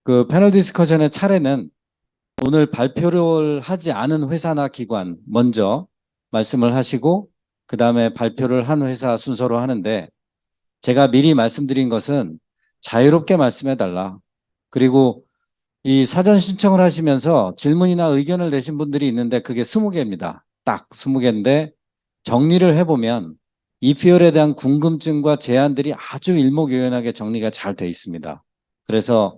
그 패널 디스커션의 차례는 오늘 발표를 하지 않은 회사나 기관 먼저 말씀을 하시고 그 다음에 발표를 한 회사 순서로 하는데 제가 미리 말씀드린 것은 자유롭게 말씀해 달라. 그리고 이 사전 신청을 하시면서 질문이나 의견을 내신 분들이 있는데 그게 20개입니다. 딱 20개인데 정리를 해보면 이피얼에 대한 궁금증과 제안들이 아주 일목요연하게 정리가 잘 돼 있습니다. 그래서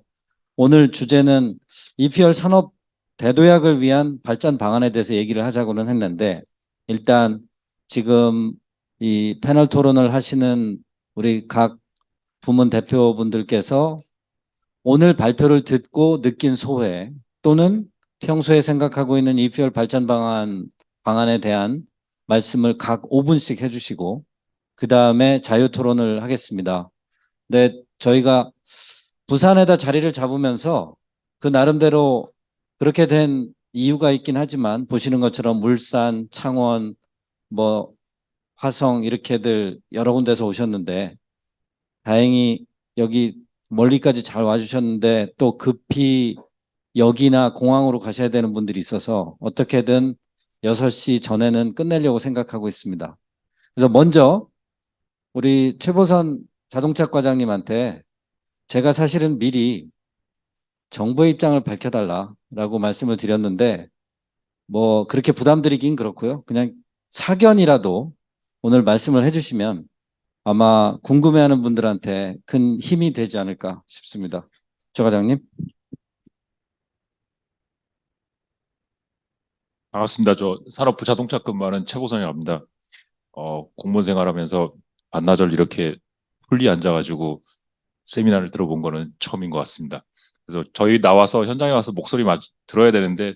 오늘 주제는 EPR 산업 대도약을 위한 발전 방안에 대해서 얘기를 하자고는 했는데 일단 지금 이 패널 토론을 하시는 우리 각 부문 대표분들께서 오늘 발표를 듣고 느낀 소회 또는 평소에 생각하고 있는 EPR 발전 방안에 대한 말씀을 각 5분씩 해주시고 그 다음에 자유 토론을 하겠습니다. 근데 저희가 부산에다 자리를 잡으면서 그 나름대로 그렇게 된 이유가 있긴 하지만 보시는 것처럼 울산, 창원, 뭐 화성 이렇게들 여러 군데서 오셨는데 다행히 여기 멀리까지 잘 와주셨는데 또 급히 역이나 공항으로 가셔야 되는 분들이 있어서 어떻게든 6시 전에는 끝내려고 생각하고 있습니다. 그래서 먼저 우리 최보선 자동차 과장님한테 제가 사실은 미리 정부의 입장을 밝혀달라라고 말씀을 드렸는데 뭐 그렇게 부담드리긴 그렇고요. 그냥 사견이라도 오늘 말씀을 해주시면 아마 궁금해하는 분들한테 큰 힘이 되지 않을까 싶습니다. 조 과장님. 반갑습니다. 저 산업부 자동차 근무하는 최고선이랍니다. 공무원 생활하면서 반나절 이렇게 풀리 앉아가지고 세미나를 들어본 거는 처음인 것 같습니다. 그래서 저희 나와서 현장에 와서 목소리 들어야 되는데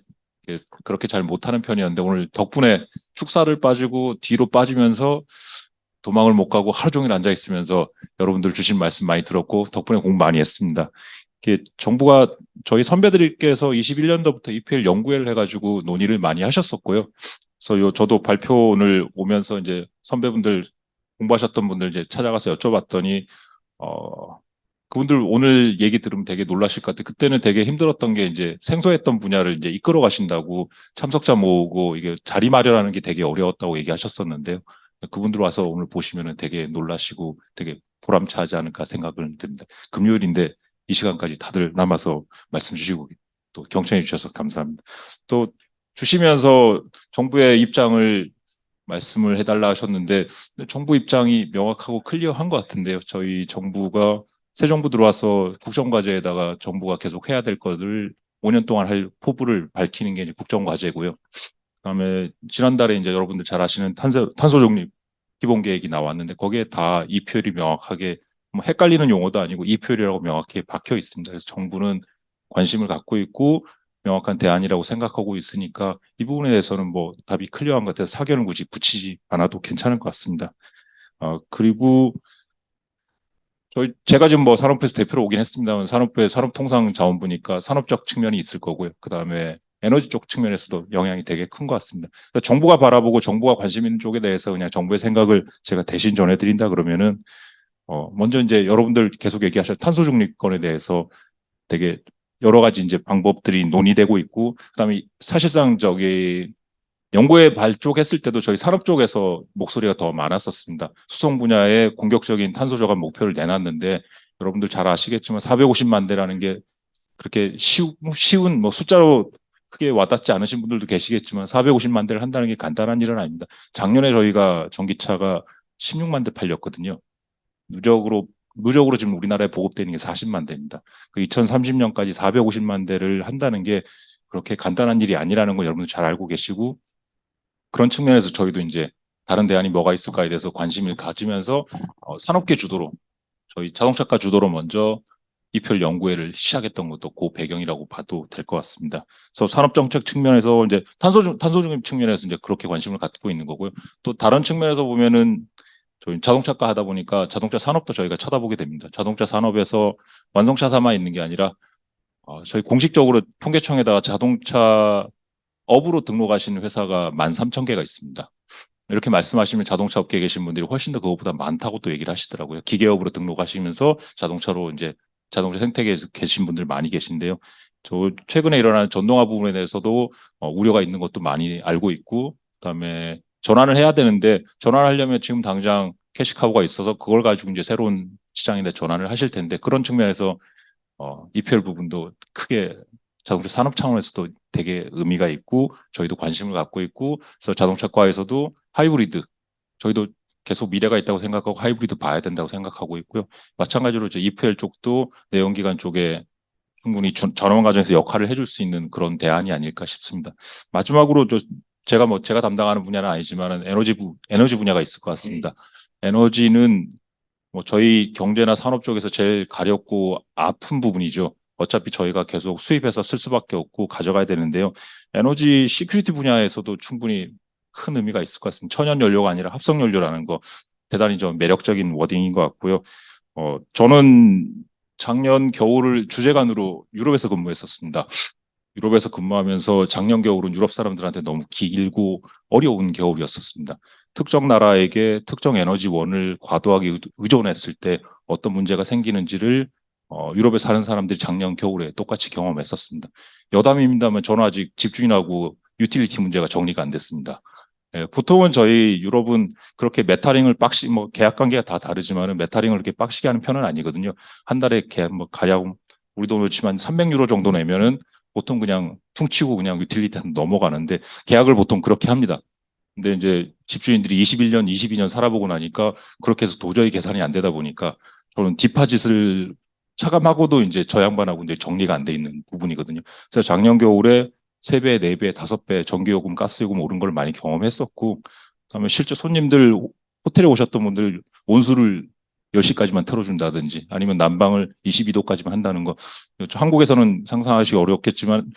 그렇게 잘 못하는 편이었는데 오늘 덕분에 축사를 빠지고 뒤로 빠지면서 도망을 못 가고 하루 종일 앉아 있으면서 여러분들 주신 말씀 많이 들었고 덕분에 공부 많이 했습니다. 정부가 저희 선배들께서 21년도부터 EPL 연구회를 해가지고 논의를 많이 하셨었고요. 그래서 저도 발표 오늘 오면서 이제 선배분들 공부하셨던 분들 이제 찾아가서 여쭤봤더니 그분들 오늘 얘기 들으면 되게 놀라실 것 같아요. 그때는 되게 힘들었던 게 이제 생소했던 분야를 이제 이끌어 가신다고 참석자 모으고 이게 자리 마련하는 게 되게 어려웠다고 얘기하셨었는데요. 그분들 와서 오늘 보시면은 되게 놀라시고 되게 보람차지 않을까 생각을 듭니다. 금요일인데 이 시간까지 다들 남아서 말씀 주시고 또 경청해 주셔서 감사합니다. 또 주시면서 정부의 입장을 말씀을 해달라 하셨는데 정부 입장이 명확하고 클리어한 것 같은데요. 저희 정부가 새 정부 들어와서 국정과제에다가 정부가 계속 해야 될 것을 5년 동안 할 포부를 밝히는 게 이제 국정과제고요. 그다음에 지난달에 이제 여러분들 잘 아시는 탄소 중립 기본 계획이 나왔는데 거기에 다 이 표현이 명확하게 뭐 헷갈리는 용어도 아니고 이 표현이라고 명확히 박혀 있습니다. 그래서 정부는 관심을 갖고 있고 명확한 대안이라고 생각하고 있으니까 이 부분에 대해서는 뭐 답이 클리어한 것 같아서 사견을 굳이 붙이지 않아도 괜찮을 것 같습니다. 그리고 제가 지금 뭐 산업부에서 대표로 오긴 했습니다만 산업부의 산업통상자원부니까 산업적 측면이 있을 거고요. 그 다음에 에너지 쪽 측면에서도 영향이 되게 큰 것 같습니다. 그러니까 정부가 바라보고 정부가 관심 있는 쪽에 대해서 그냥 정부의 생각을 제가 대신 전해드린다 그러면은 먼저 이제 여러분들 계속 얘기하실 탄소 중립권에 대해서 되게 여러 가지 이제 방법들이 논의되고 있고 그다음에 사실상 연구에 발족했을 때도 저희 산업 쪽에서 목소리가 더 많았었습니다. 수송 분야에 공격적인 탄소 저감 목표를 내놨는데 여러분들 잘 아시겠지만 450만 대라는 게 그렇게 쉬운 뭐 숫자로 크게 와닿지 않으신 분들도 계시겠지만 450만 대를 한다는 게 간단한 일은 아닙니다. 작년에 저희가 전기차가 16만 대 팔렸거든요. 누적으로 지금 우리나라에 보급되는 게 40만 대입니다. 그 2030년까지 450만 대를 한다는 게 그렇게 간단한 일이 아니라는 걸 여러분들 잘 알고 계시고 그런 측면에서 저희도 이제 다른 대안이 뭐가 있을까에 대해서 관심을 가지면서 산업계 주도로 저희 자동차과 주도로 먼저 이별 연구회를 시작했던 것도 그 배경이라고 봐도 될 것 같습니다. 그래서 산업정책 측면에서 이제 탄소 중립 측면에서 이제 그렇게 관심을 갖고 있는 거고요. 또 다른 측면에서 보면은 저희 자동차과 하다 보니까 자동차 산업도 저희가 쳐다보게 됩니다. 자동차 산업에서 완성차사만 있는 게 아니라 저희 공식적으로 통계청에다가 자동차 업으로 등록하시는 회사가 13,000개가 있습니다. 이렇게 말씀하시면 자동차 업계에 계신 분들이 훨씬 더 그것보다 많다고 또 얘기를 하시더라고요. 기계업으로 등록하시면서 자동차로 이제 자동차 생태계에 계신 분들 많이 계신데요. 저 최근에 일어난 전동화 부분에 대해서도 우려가 있는 것도 많이 알고 있고, 그다음에 전환을 해야 되는데 전환하려면 지금 당장 캐시카우가 있어서 그걸 가지고 이제 새로운 시장인데 전환을 하실 텐데 그런 측면에서 EPR 부분도 크게 자동차 산업 차원에서도 되게 의미가 있고 저희도 관심을 갖고 있고 그래서 자동차과에서도 하이브리드 저희도 계속 미래가 있다고 생각하고 하이브리드 봐야 된다고 생각하고 있고요. 마찬가지로 이제 EPL 쪽도 내연기관 쪽에 충분히 전원 과정에서 역할을 해줄 수 있는 그런 대안이 아닐까 싶습니다. 마지막으로 제가 담당하는 분야는 아니지만은 에너지 분야가 있을 것 같습니다. 에너지는 뭐 저희 경제나 산업 쪽에서 제일 가렵고 아픈 부분이죠. 어차피 저희가 계속 수입해서 쓸 수밖에 없고 가져가야 되는데요. 에너지 시큐리티 분야에서도 충분히 큰 의미가 있을 것 같습니다. 천연 연료가 아니라 합성 연료라는 거 대단히 좀 매력적인 워딩인 것 같고요. 저는 작년 겨울을 주재관으로 유럽에서 근무했었습니다. 유럽에서 근무하면서 작년 겨울은 유럽 사람들한테 너무 길고 어려운 겨울이었었습니다. 특정 나라에게 특정 에너지원을 과도하게 의존했을 때 어떤 문제가 생기는지를 유럽에 사는 사람들이 작년 겨울에 똑같이 경험했었습니다. 여담입니다만 저는 아직 집주인하고 유틸리티 문제가 정리가 안 됐습니다. 예, 보통은 저희 유럽은 그렇게 메타링을 뭐 계약 관계가 다 다르지만은 메타링을 그렇게 빡시게 하는 편은 아니거든요. 한 달에 뭐 가량 우리 돈으로 치면 300유로 정도 내면은 보통 그냥 퉁치고 그냥 유틸리티한테 넘어가는데 계약을 보통 그렇게 합니다. 근데 이제 집주인들이 21년, 22년 살아보고 나니까 그렇게 해서 도저히 계산이 안 되다 보니까 저는 디파짓을 차감하고도 이제 저 양반하고 이제 정리가 안 돼 있는 부분이거든요. 그래서 작년 겨울에 3배, 4배, 5배 전기요금, 가스요금 오른 걸 많이 경험했었고, 그다음에 실제 손님들 호텔에 오셨던 분들 온수를 10시까지만 틀어준다든지 아니면 난방을 22도까지만 한다는 거. 한국에서는 상상하기 어렵겠지만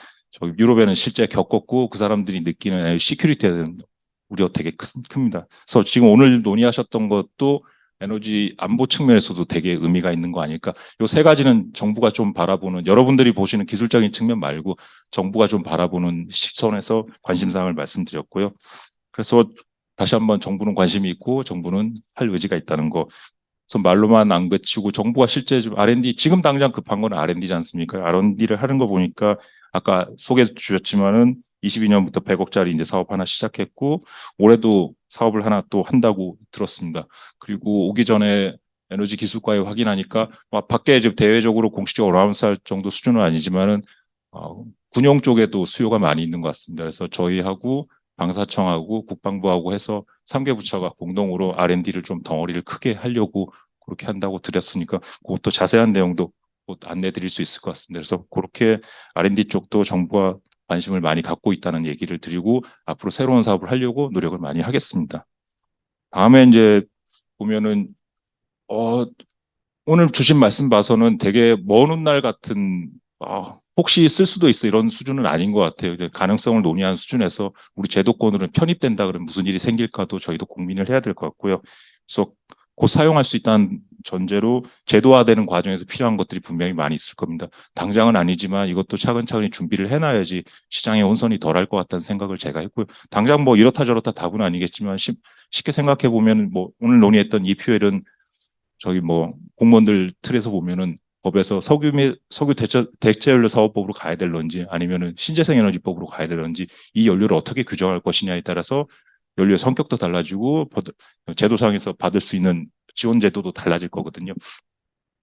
유럽에는 실제 겪었고 그 사람들이 느끼는 시큐리티에 대한 우려 되게 큽니다. 그래서 지금 오늘 논의하셨던 것도 에너지 안보 측면에서도 되게 의미가 있는 거 아닐까. 요 세 가지는 정부가 좀 바라보는, 여러분들이 보시는 기술적인 측면 말고 정부가 좀 바라보는 시선에서 관심사항을 말씀드렸고요. 그래서 다시 한번 정부는 관심이 있고 정부는 할 의지가 있다는 거. 그래서 말로만 안 그치고 정부가 실제 좀 R&D, 지금 당장 급한 건 R&D지 않습니까? R&D를 하는 거 보니까 아까 소개해 주셨지만은 22년부터 100억짜리 이제 사업 하나 시작했고 올해도 사업을 하나 또 한다고 들었습니다. 그리고 오기 전에 에너지 기술과에 확인하니까 밖에 이제 대외적으로 공식적으로 어나운스 할 정도 수준은 아니지만은 군용 쪽에도 수요가 많이 있는 것 같습니다. 그래서 저희하고 방사청하고 국방부하고 해서 3개 부처가 공동으로 R&D를 좀 덩어리를 크게 하려고 그렇게 한다고 드렸으니까 그것도 자세한 내용도 곧 안내 드릴 수 있을 것 같습니다. 그래서 그렇게 R&D 쪽도 정부가 관심을 많이 갖고 있다는 얘기를 드리고 앞으로 새로운 사업을 하려고 노력을 많이 하겠습니다. 다음에 이제 보면은 오늘 주신 말씀 봐서는 되게 먼 훗날 같은 혹시 쓸 수도 있어 이런 수준은 아닌 것 같아요. 가능성을 논의한 수준에서 우리 제도권으로 편입된다 그러면 무슨 일이 생길까도 저희도 고민을 해야 될 것 같고요. 그래서 곧 사용할 수 있다는 전제로 제도화되는 과정에서 필요한 것들이 분명히 많이 있을 겁니다. 당장은 아니지만 이것도 차근차근히 준비를 해놔야지 시장의 혼선이 덜할 것 같다는 생각을 제가 했고요. 당장 뭐 이렇다 저렇다 답은 아니겠지만 쉽게 생각해 보면 뭐 오늘 논의했던 EPL은 저희 뭐 공무원들 틀에서 보면은 법에서 석유 대체연료 사업법으로 가야 될런지 아니면은 신재생 에너지법으로 가야 될런지 이 연료를 어떻게 규정할 것이냐에 따라서 연료의 성격도 달라지고 제도상에서 받을 수 있는 지원 제도도 달라질 거거든요.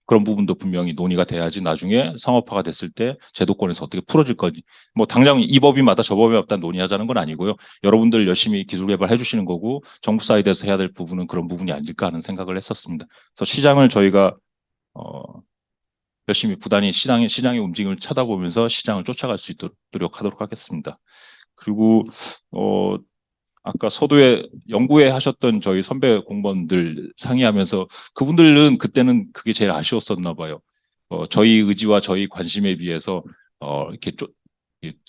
그런 부분도 분명히 논의가 돼야지 나중에 상업화가 됐을 때 제도권에서 어떻게 풀어질 건지. 뭐 당장 이 법이 맞다 저 법이 맞다 논의하자는 건 아니고요. 여러분들 열심히 기술 개발해 주시는 거고 정부 사이드에서 해야 될 부분은 그런 부분이 아닐까 하는 생각을 했었습니다. 그래서 시장을 저희가 어, 열심히 부단히 시장의 움직임을 쳐다보면서 시장을 쫓아갈 수 있도록 노력하도록 하겠습니다. 그리고 어, 아까 서두에 연구회 하셨던 저희 선배 공무원들 상의하면서 그분들은 그때는 그게 제일 아쉬웠었나 봐요. 저희 의지와 저희 관심에 비해서 이렇게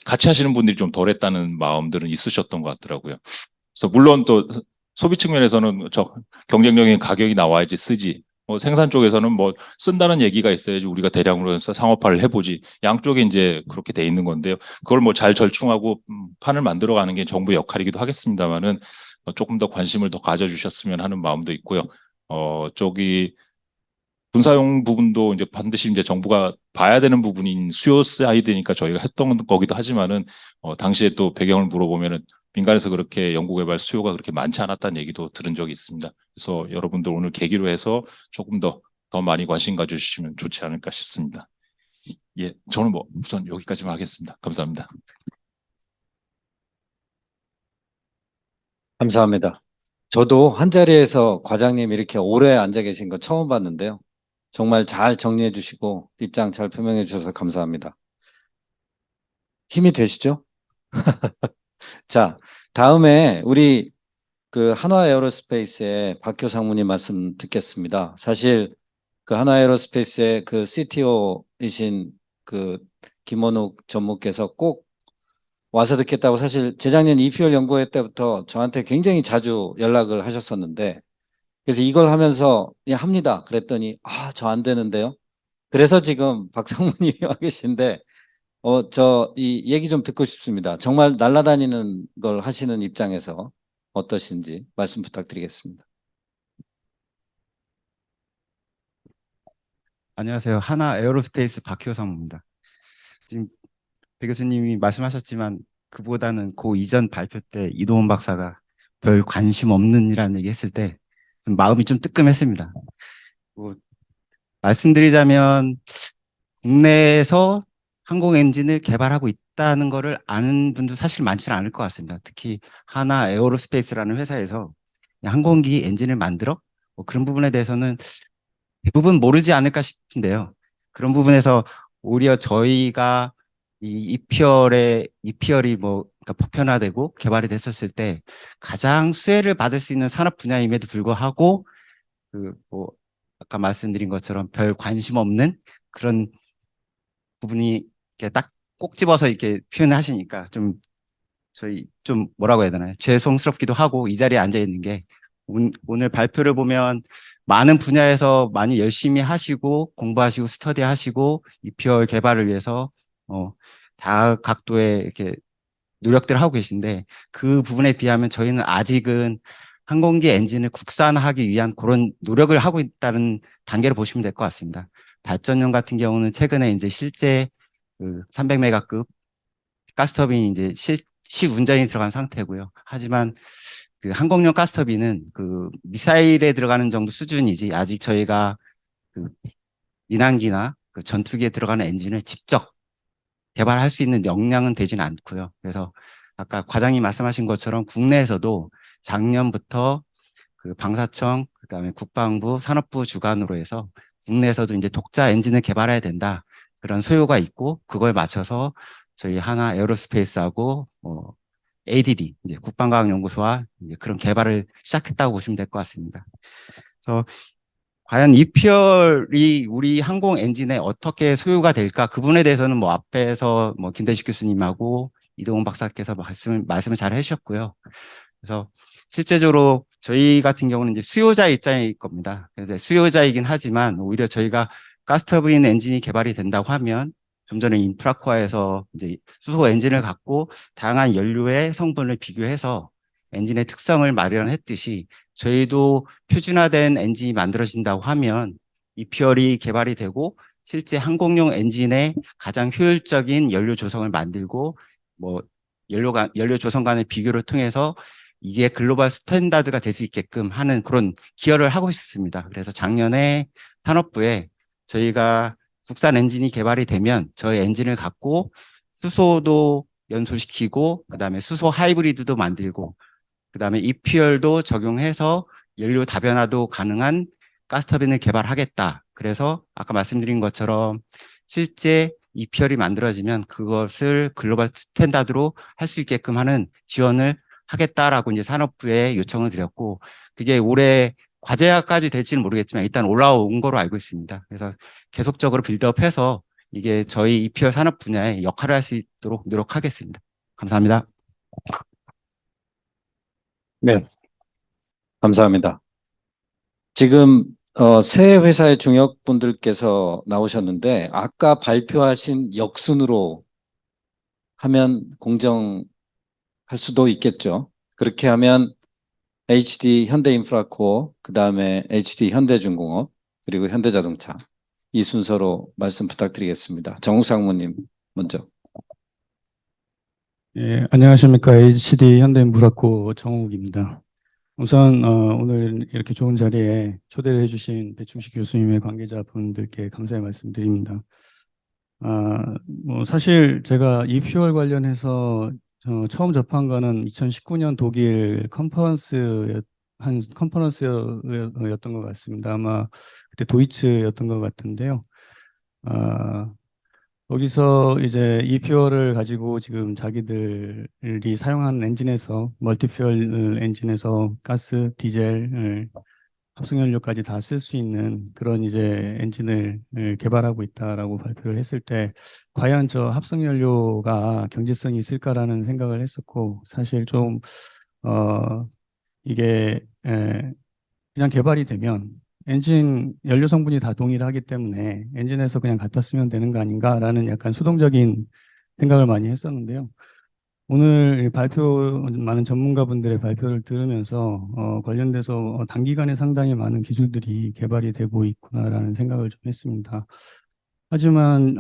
같이 하시는 분들이 좀 덜했다는 마음들은 있으셨던 것 같더라고요. 그래서 물론 또 소비 측면에서는 경쟁력인 가격이 나와야지 쓰지. 생산 쪽에서는 뭐 쓴다는 얘기가 있어야지 우리가 대량으로 해서 상업화를 해보지. 양쪽에 이제 그렇게 돼 있는 건데요. 그걸 뭐 잘 절충하고 판을 만들어가는 게 정부의 역할이기도 하겠습니다만은 조금 더 관심을 더 가져주셨으면 하는 마음도 있고요. 저기 군사용 부분도 이제 반드시 이제 정부가 봐야 되는 부분인 수요 사이드니까 저희가 했던 거기도 하지만은 당시에 또 배경을 물어보면은 민간에서 그렇게 연구개발 수요가 그렇게 많지 않았다는 얘기도 들은 적이 있습니다. 그래서 여러분들 오늘 계기로 해서 조금 더 많이 관심 가져주시면 좋지 않을까 싶습니다. 예, 저는 뭐 우선 여기까지만 하겠습니다. 감사합니다. 감사합니다. 저도 한 자리에서 과장님 이렇게 오래 앉아 계신 거 처음 봤는데요. 정말 잘 정리해 주시고 입장 잘 표명해 주셔서 감사합니다. 힘이 되시죠? 자, 다음에 우리 그 한화에어로스페이스의 박효 상무님 말씀 듣겠습니다. 사실 그 한화에어로스페이스의 그 CTO이신 그 김원욱 전무께서 꼭 와서 듣겠다고 사실 재작년 EPR 연구회 때부터 저한테 굉장히 자주 연락을 하셨었는데 그래서 이걸 하면서 예, 합니다. 그랬더니 저 안 되는데요. 그래서 지금 박상무님이 와 계신데 저 이 얘기 좀 듣고 싶습니다. 정말 날아다니는 걸 하시는 입장에서 어떠신지 말씀 부탁드리겠습니다. 안녕하세요. 하나 에어로스페이스 박효 상무입니다. 지금 배 교수님이 말씀하셨지만 그보다는 그 이전 발표 때 이동훈 박사가 별 관심 없는 이라는 얘기 했을 때 좀 마음이 좀 뜨끔했습니다. 뭐 말씀드리자면 국내에서 항공 엔진을 개발하고 있다는 거를 아는 분도 사실 많지는 않을 것 같습니다. 특히 하나 에어로스페이스라는 회사에서 항공기 엔진을 만들어? 뭐 그런 부분에 대해서는 대부분 모르지 않을까 싶은데요. 그런 부분에서 오히려 저희가 이 이피얼이 뭐 그러니까 보편화되고 개발이 됐었을 때 가장 수혜를 받을 수 있는 산업 분야임에도 불구하고 그 뭐 아까 말씀드린 것처럼 별 관심 없는 그런 부분이 이렇게 딱 꼭 집어서 이렇게 표현을 하시니까 좀 저희 좀 뭐라고 해야 되나요? 죄송스럽기도 하고 이 자리에 앉아 있는 게 오늘 발표를 보면 많은 분야에서 많이 열심히 하시고 공부하시고 스터디하시고 EPR 개발을 위해서 다 각도의 이렇게 노력들을 하고 계신데 그 부분에 비하면 저희는 아직은 항공기 엔진을 국산화하기 위한 그런 노력을 하고 있다는 단계를 보시면 될 것 같습니다. 발전용 같은 경우는 최근에 이제 실제 그 300메가급 가스터빈이 이제 시운전이 들어간 상태고요. 하지만 그 항공용 가스터빈은 그 미사일에 들어가는 정도 수준이지 아직 저희가 그 민항기나 그 전투기에 들어가는 엔진을 직접 개발할 수 있는 역량은 되지는 않고요. 그래서 아까 과장님 말씀하신 것처럼 국내에서도 작년부터 그 방사청, 그다음에 국방부, 산업부 주관으로 해서 국내에서도 이제 독자 엔진을 개발해야 된다. 그런 소요가 있고 그거에 맞춰서 저희 하나 에어로스페이스하고 ADD 이제 국방과학연구소와 이제 그런 개발을 시작했다고 보시면 될 것 같습니다. 그래서 과연 EPR이 우리 항공 엔진에 어떻게 소요가 될까? 그 부분에 대해서는 뭐 앞에서 뭐 김대식 교수님하고 이동훈 박사께서 말씀을 잘 해주셨고요. 그래서 실제적으로 저희 같은 경우는 이제 수요자 입장일 겁니다. 그래서 수요자이긴 하지만 오히려 저희가 가스터빈 엔진이 개발이 된다고 하면 좀 전에 인프라코어에서 이제 수소 엔진을 갖고 다양한 연료의 성분을 비교해서 엔진의 특성을 마련했듯이 저희도 표준화된 엔진이 만들어진다고 하면 이퓨얼이 개발이 되고 실제 항공용 엔진의 가장 효율적인 연료 조성을 만들고 뭐 연료 조성 간의 비교를 통해서 이게 글로벌 스탠다드가 될 수 있게끔 하는 그런 기여를 하고 싶습니다. 그래서 작년에 산업부에 저희가 국산 엔진이 개발이 되면 저희 엔진을 갖고 수소도 연소시키고 그다음에 수소 하이브리드도 만들고 그다음에 이퓨얼도 적용해서 연료 다변화도 가능한 가스터빈을 개발하겠다. 그래서 아까 말씀드린 것처럼 실제 이퓨얼이 만들어지면 그것을 글로벌 스탠다드로 할 수 있게끔 하는 지원을 하겠다라고 이제 산업부에 요청을 드렸고 그게 올해 과제화까지 될지는 모르겠지만 일단 올라온 거로 알고 있습니다. 그래서 계속적으로 빌드업해서 이게 저희 이퓨얼 산업 분야에 역할을 할 수 있도록 노력하겠습니다. 감사합니다. 네, 감사합니다. 지금 새 회사의 중역분들께서 나오셨는데 아까 발표하신 역순으로 하면 공정할 수도 있겠죠. 그렇게 하면 HD 현대인프라코어, 그 다음에 HD 현대중공업, 그리고 현대자동차. 이 순서로 말씀 부탁드리겠습니다. 정욱 상무님 먼저. 예, 안녕하십니까. HD 현대물학고 정욱입니다. 우선 오늘 이렇게 좋은 자리에 초대를 해주신 배충식 교수님의 관계자분들께 감사의 말씀드립니다. 뭐 사실 제가 EPR 관련해서 처음 접한 거는 2019년 독일 컨퍼런스였던 것 같습니다. 아마 그때 도이츠였던 것 같은데요. 거기서 이제 이퓨얼을 가지고 지금 자기들이 사용하는 엔진에서 멀티퓨얼 엔진에서 가스, 디젤, 합성연료까지 다 쓸 수 있는 그런 이제 엔진을 개발하고 있다라고 발표를 했을 때 과연 저 합성연료가 경제성이 있을까라는 생각을 했었고 사실 좀 이게 그냥 개발이 되면 엔진 연료 성분이 다 동일하기 때문에 엔진에서 그냥 갖다 쓰면 되는 거 아닌가라는 약간 수동적인 생각을 많이 했었는데요. 오늘 발표, 많은 전문가분들의 발표를 들으면서 관련돼서 단기간에 상당히 많은 기술들이 개발이 되고 있구나라는 생각을 좀 했습니다. 하지만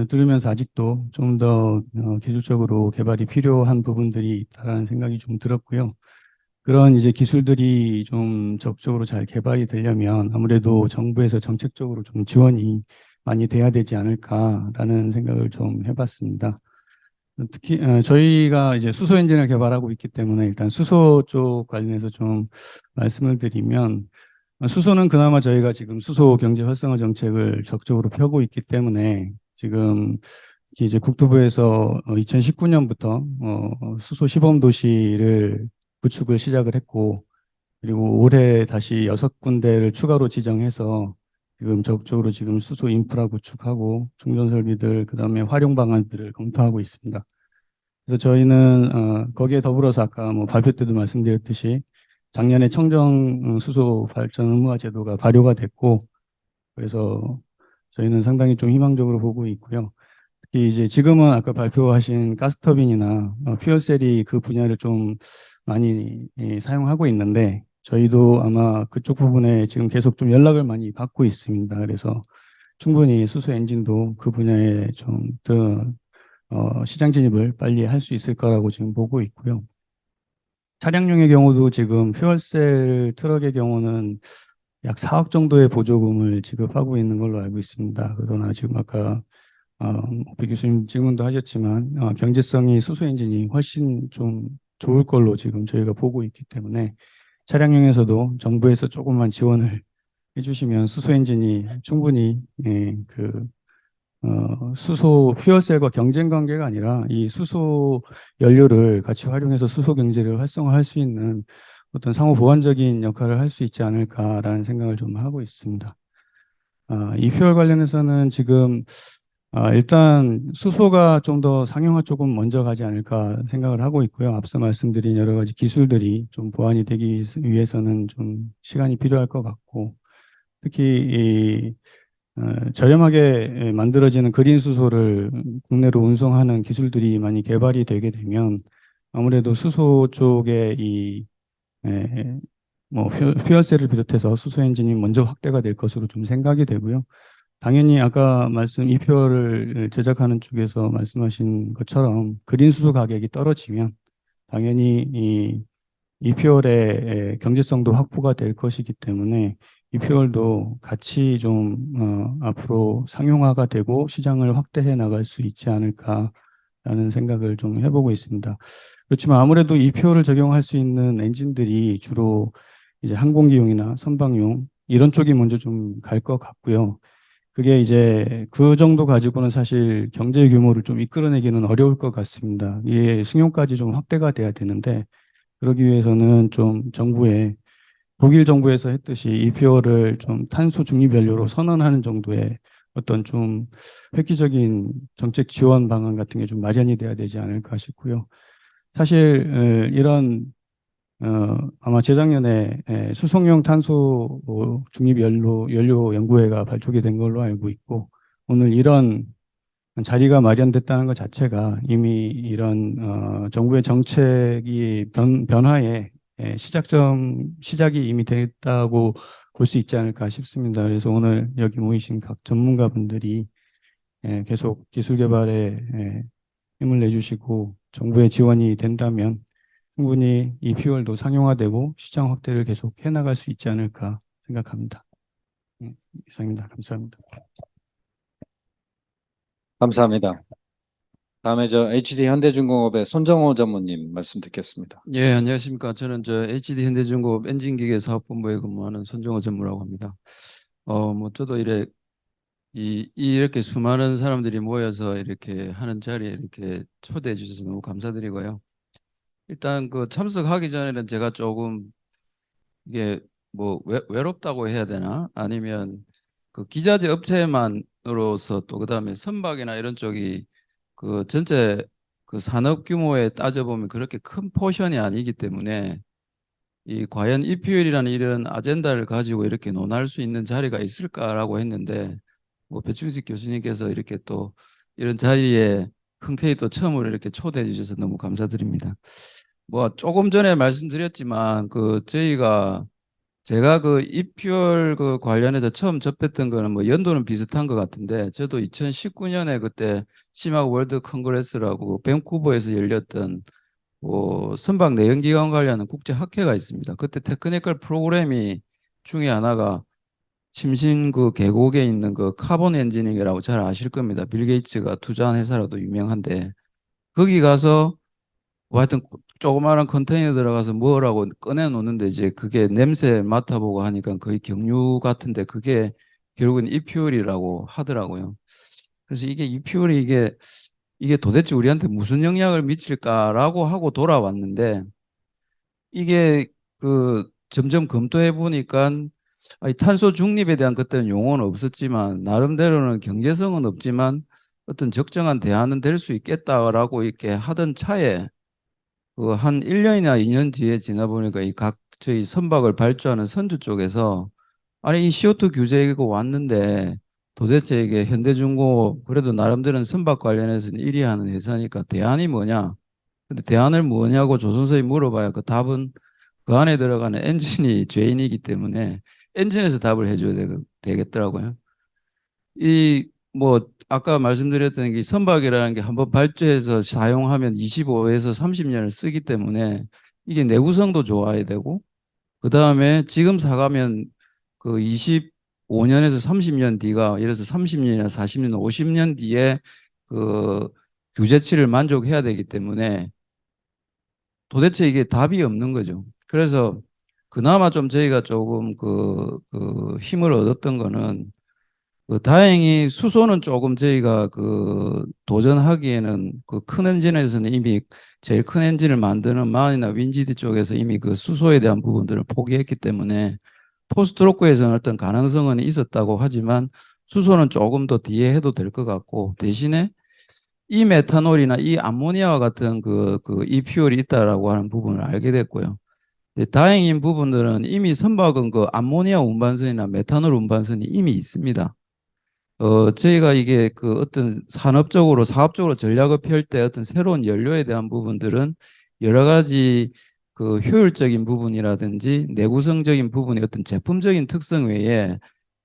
들으면서 아직도 좀 더 기술적으로 개발이 필요한 부분들이 있다라는 생각이 좀 들었고요. 그런 이제 기술들이 좀 적극적으로 잘 개발이 되려면 아무래도 정부에서 정책적으로 좀 지원이 많이 돼야 되지 않을까라는 생각을 좀 해봤습니다. 특히 저희가 이제 수소 엔진을 개발하고 있기 때문에 일단 수소 쪽 관련해서 좀 말씀을 드리면 수소는 그나마 저희가 지금 수소 경제 활성화 정책을 적극적으로 펴고 있기 때문에 지금 이제 국토부에서 2019년부터 수소 시범 도시를 구축을 시작을 했고 그리고 올해 다시 6군데를 추가로 지정해서 지금 적극적으로 지금 수소 인프라 구축하고 충전 설비들 그다음에 활용 방안들을 검토하고 있습니다. 그래서 저희는 거기에 더불어서 아까 뭐 발표 때도 말씀드렸듯이 작년에 청정 수소 발전 의무화 제도가 발효가 됐고 그래서 저희는 상당히 좀 희망적으로 보고 있고요. 특히 이제 지금은 아까 발표하신 가스터빈이나 퓨얼셀이 그 분야를 좀 많이 사용하고 있는데 저희도 아마 그쪽 부분에 지금 계속 좀 연락을 많이 받고 있습니다. 그래서 충분히 수소 엔진도 그 분야에 좀 시장 진입을 빨리 할 수 있을 거라고 지금 보고 있고요. 차량용의 경우도 지금 퓨얼셀 트럭의 경우는 약 4억 정도의 보조금을 지급하고 있는 걸로 알고 있습니다. 그러나 지금 아까 배 교수님 질문도 하셨지만 경제성이 수소 엔진이 훨씬 좀 좋을 걸로 지금 저희가 보고 있기 때문에 차량용에서도 정부에서 조금만 지원을 해주시면 수소 엔진이 충분히 수소 퓨어셀과 경쟁 관계가 아니라 이 수소 연료를 같이 활용해서 수소 경제를 활성화할 수 있는 어떤 상호 보완적인 역할을 할 수 있지 않을까라는 생각을 좀 하고 있습니다. 이 퓨얼 관련해서는 지금 일단 수소가 좀 더 상용화 조금 먼저 가지 않을까 생각을 하고 있고요. 앞서 말씀드린 여러 가지 기술들이 좀 보완이 되기 위해서는 좀 시간이 필요할 것 같고 특히 저렴하게 만들어지는 그린 수소를 국내로 운송하는 기술들이 많이 개발이 되게 되면 아무래도 수소 쪽에 뭐 퓨얼셀을 비롯해서 수소 엔진이 먼저 확대가 될 것으로 좀 생각이 되고요. 당연히 아까 이퓨얼을 제작하는 쪽에서 말씀하신 것처럼 그린 수소 가격이 떨어지면 당연히 이퓨얼의 경제성도 확보가 될 것이기 때문에 이퓨얼도 같이 좀 앞으로 상용화가 되고 시장을 확대해 나갈 수 있지 않을까라는 생각을 좀 해보고 있습니다. 그렇지만 아무래도 이퓨얼을 적용할 수 있는 엔진들이 주로 이제 항공기용이나 선박용 이런 쪽이 먼저 좀 갈 것 같고요. 그게 이제 그 정도 가지고는 사실 경제 규모를 좀 이끌어내기는 어려울 것 같습니다. 이게 승용까지 좀 확대가 돼야 되는데 그러기 위해서는 좀 독일 정부에서 했듯이 이퓨얼을 좀 탄소 중립 연료로 선언하는 정도의 어떤 좀 획기적인 정책 지원 방안 같은 게 좀 마련이 돼야 되지 않을까 싶고요. 사실 이런 아마 재작년에 수송용 탄소 중립 연료 연구회가 발족이 된 걸로 알고 있고 오늘 이런 자리가 마련됐다는 것 자체가 이미 이런 정부의 정책이 변화에 시작이 이미 됐다고 볼 수 있지 않을까 싶습니다. 그래서 오늘 여기 모이신 각 전문가분들이 계속 기술 개발에 힘을 내주시고 정부의 지원이 된다면 충분히 이 퓨얼도 상용화되고 시장 확대를 계속 해나갈 수 있지 않을까 생각합니다. 이상입니다. 감사합니다. 감사합니다. 다음에 저 HD 현대중공업의 손정호 전무님 말씀 듣겠습니다. 예, 안녕하십니까. 저는 HD 현대중공업 엔진기계 사업본부에 근무하는 손정호 전무라고 합니다. 저도 이렇게 수많은 사람들이 모여서 이렇게 하는 자리에 이렇게 초대해 주셔서 너무 감사드리고요. 일단 그 참석하기 전에는 제가 조금 이게 뭐 외롭다고 해야 되나? 아니면 그 기자재 업체만으로서 또 그다음에 선박이나 이런 쪽이 그 전체 그 산업 규모에 따져보면 그렇게 큰 포션이 아니기 때문에 이 과연 EPL이라는 이런 아젠다를 가지고 이렇게 논할 수 있는 자리가 있을까라고 했는데 뭐 배충식 교수님께서 이렇게 또 이런 자리에 흔쾌히 또 처음으로 이렇게 초대해 주셔서 너무 감사드립니다. 뭐 조금 전에 말씀드렸지만 그 제가 그 이퓨얼 그 관련해서 처음 접했던 거는 뭐 연도는 비슷한 것 같은데 저도 2019년에 그때 시막 월드 컨그레스라고 밴쿠버에서 열렸던 뭐 선박 내연기관 관련한 국제 학회가 있습니다. 그때 테크니컬 프로그램이 중에 하나가 침신 그 계곡에 있는 그 카본 엔지니어라고 잘 아실 겁니다. 빌 게이츠가 투자한 회사라도 유명한데 거기 가서 뭐 하여튼 조그마한 컨테이너 들어가서 뭐라고 꺼내 놓는데 이제 그게 냄새 맡아보고 하니까 거의 경유 같은데 그게 결국은 이퓨얼이라고 하더라고요. 그래서 이게 이퓨얼이 이게 도대체 우리한테 무슨 영향을 미칠까라고 하고 돌아왔는데 이게 그 점점 검토해 보니까 탄소 중립에 대한 그때는 용어는 없었지만 나름대로는 경제성은 없지만 어떤 적정한 대안은 될 수 있겠다라고 이렇게 하던 차에 그 한 1년이나 2년 뒤에 지나 보니까 이 각 저희 선박을 발주하는 선주 쪽에서 아니 이 CO2 규제 이거 왔는데 도대체 이게 현대중공업 그래도 나름대로는 선박 관련해서는 1위 하는 회사니까 대안이 뭐냐? 근데 대안을 뭐냐고 조선소에 물어봐야 그 답은 그 안에 들어가는 엔진이 죄인이기 때문에 엔진에서 답을 해줘야 되겠더라고요. 이 뭐 아까 말씀드렸던 게 선박이라는 게 한번 발주해서 사용하면 25에서 30년을 쓰기 때문에 이게 내구성도 좋아야 되고 그 다음에 지금 사가면 그 25년에서 30년 뒤가 예를 들어서 30년이나 40년, 50년 뒤에 그 규제치를 만족해야 되기 때문에 도대체 이게 답이 없는 거죠. 그래서 그나마 좀 저희가 조금 그 힘을 얻었던 거는 그 다행히 수소는 조금 저희가 그 도전하기에는 그 큰 엔진에서는 이미 제일 큰 엔진을 만드는 마흔이나 윈지디 쪽에서 이미 그 수소에 대한 부분들을 포기했기 때문에 포스트로크에서는 어떤 가능성은 있었다고 하지만 수소는 조금 더 뒤에 해도 될 것 같고 대신에 이 메탄올이나 이 암모니아와 같은 그 이퓨얼이 있다라고 하는 부분을 알게 됐고요. 다행인 부분들은 이미 선박은 그 암모니아 운반선이나 메탄올 운반선이 이미 있습니다. 저희가 이게 그 어떤 산업적으로 사업적으로 전략을 펼 때 어떤 새로운 연료에 대한 부분들은 여러 가지 그 효율적인 부분이라든지 내구성적인 부분이 어떤 제품적인 특성 외에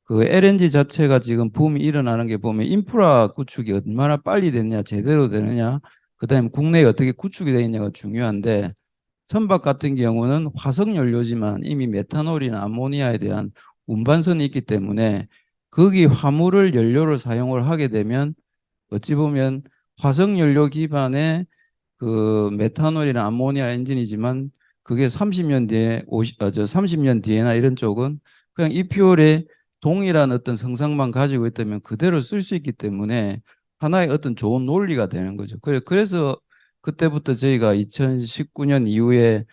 그 LNG 자체가 지금 붐이 일어나는 게 보면 인프라 구축이 얼마나 빨리 됐냐, 제대로 되느냐, 그다음에 국내에 어떻게 구축이 되어 있냐가 중요한데 선박 같은 경우는 화석 연료지만 이미 메탄올이나 암모니아에 대한 운반선이 있기 때문에 거기 화물을 연료로 사용을 하게 되면 어찌 보면 화석 연료 기반의 그 메탄올이나 암모니아 엔진이지만 그게 30년 뒤에 30년 뒤에나 이런 쪽은 그냥 이퓨얼의 동일한 어떤 성상만 가지고 있다면 그대로 쓸 수 있기 때문에 하나의 어떤 좋은 논리가 되는 거죠. 그래서 그때부터 저희가 2019년 이후에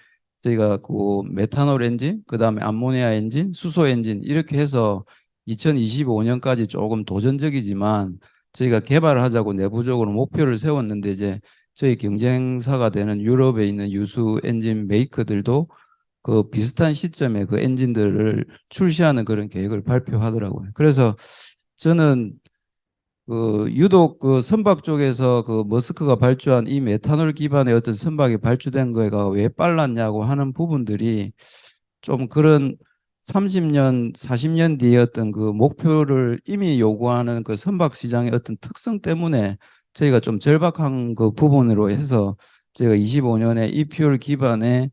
저희가 그 메탄올 엔진, 그다음에 암모니아 엔진, 수소 엔진 이렇게 해서 2025년까지 조금 도전적이지만 저희가 개발을 하자고 내부적으로 목표를 세웠는데 이제 저희 경쟁사가 되는 유럽에 있는 유수 엔진 메이커들도 그 비슷한 시점에 그 엔진들을 출시하는 그런 계획을 발표하더라고요. 그래서 저는 그 유독 그 선박 쪽에서 그 머스크가 발주한 이 메탄올 기반의 어떤 선박이 발주된 거가 왜 빨랐냐고 하는 부분들이 좀 그런 30년, 40년 뒤에 어떤 그 목표를 이미 요구하는 그 선박 시장의 어떤 특성 때문에 저희가 좀 절박한 그 부분으로 해서 저희가 25년에 e-fuel 기반의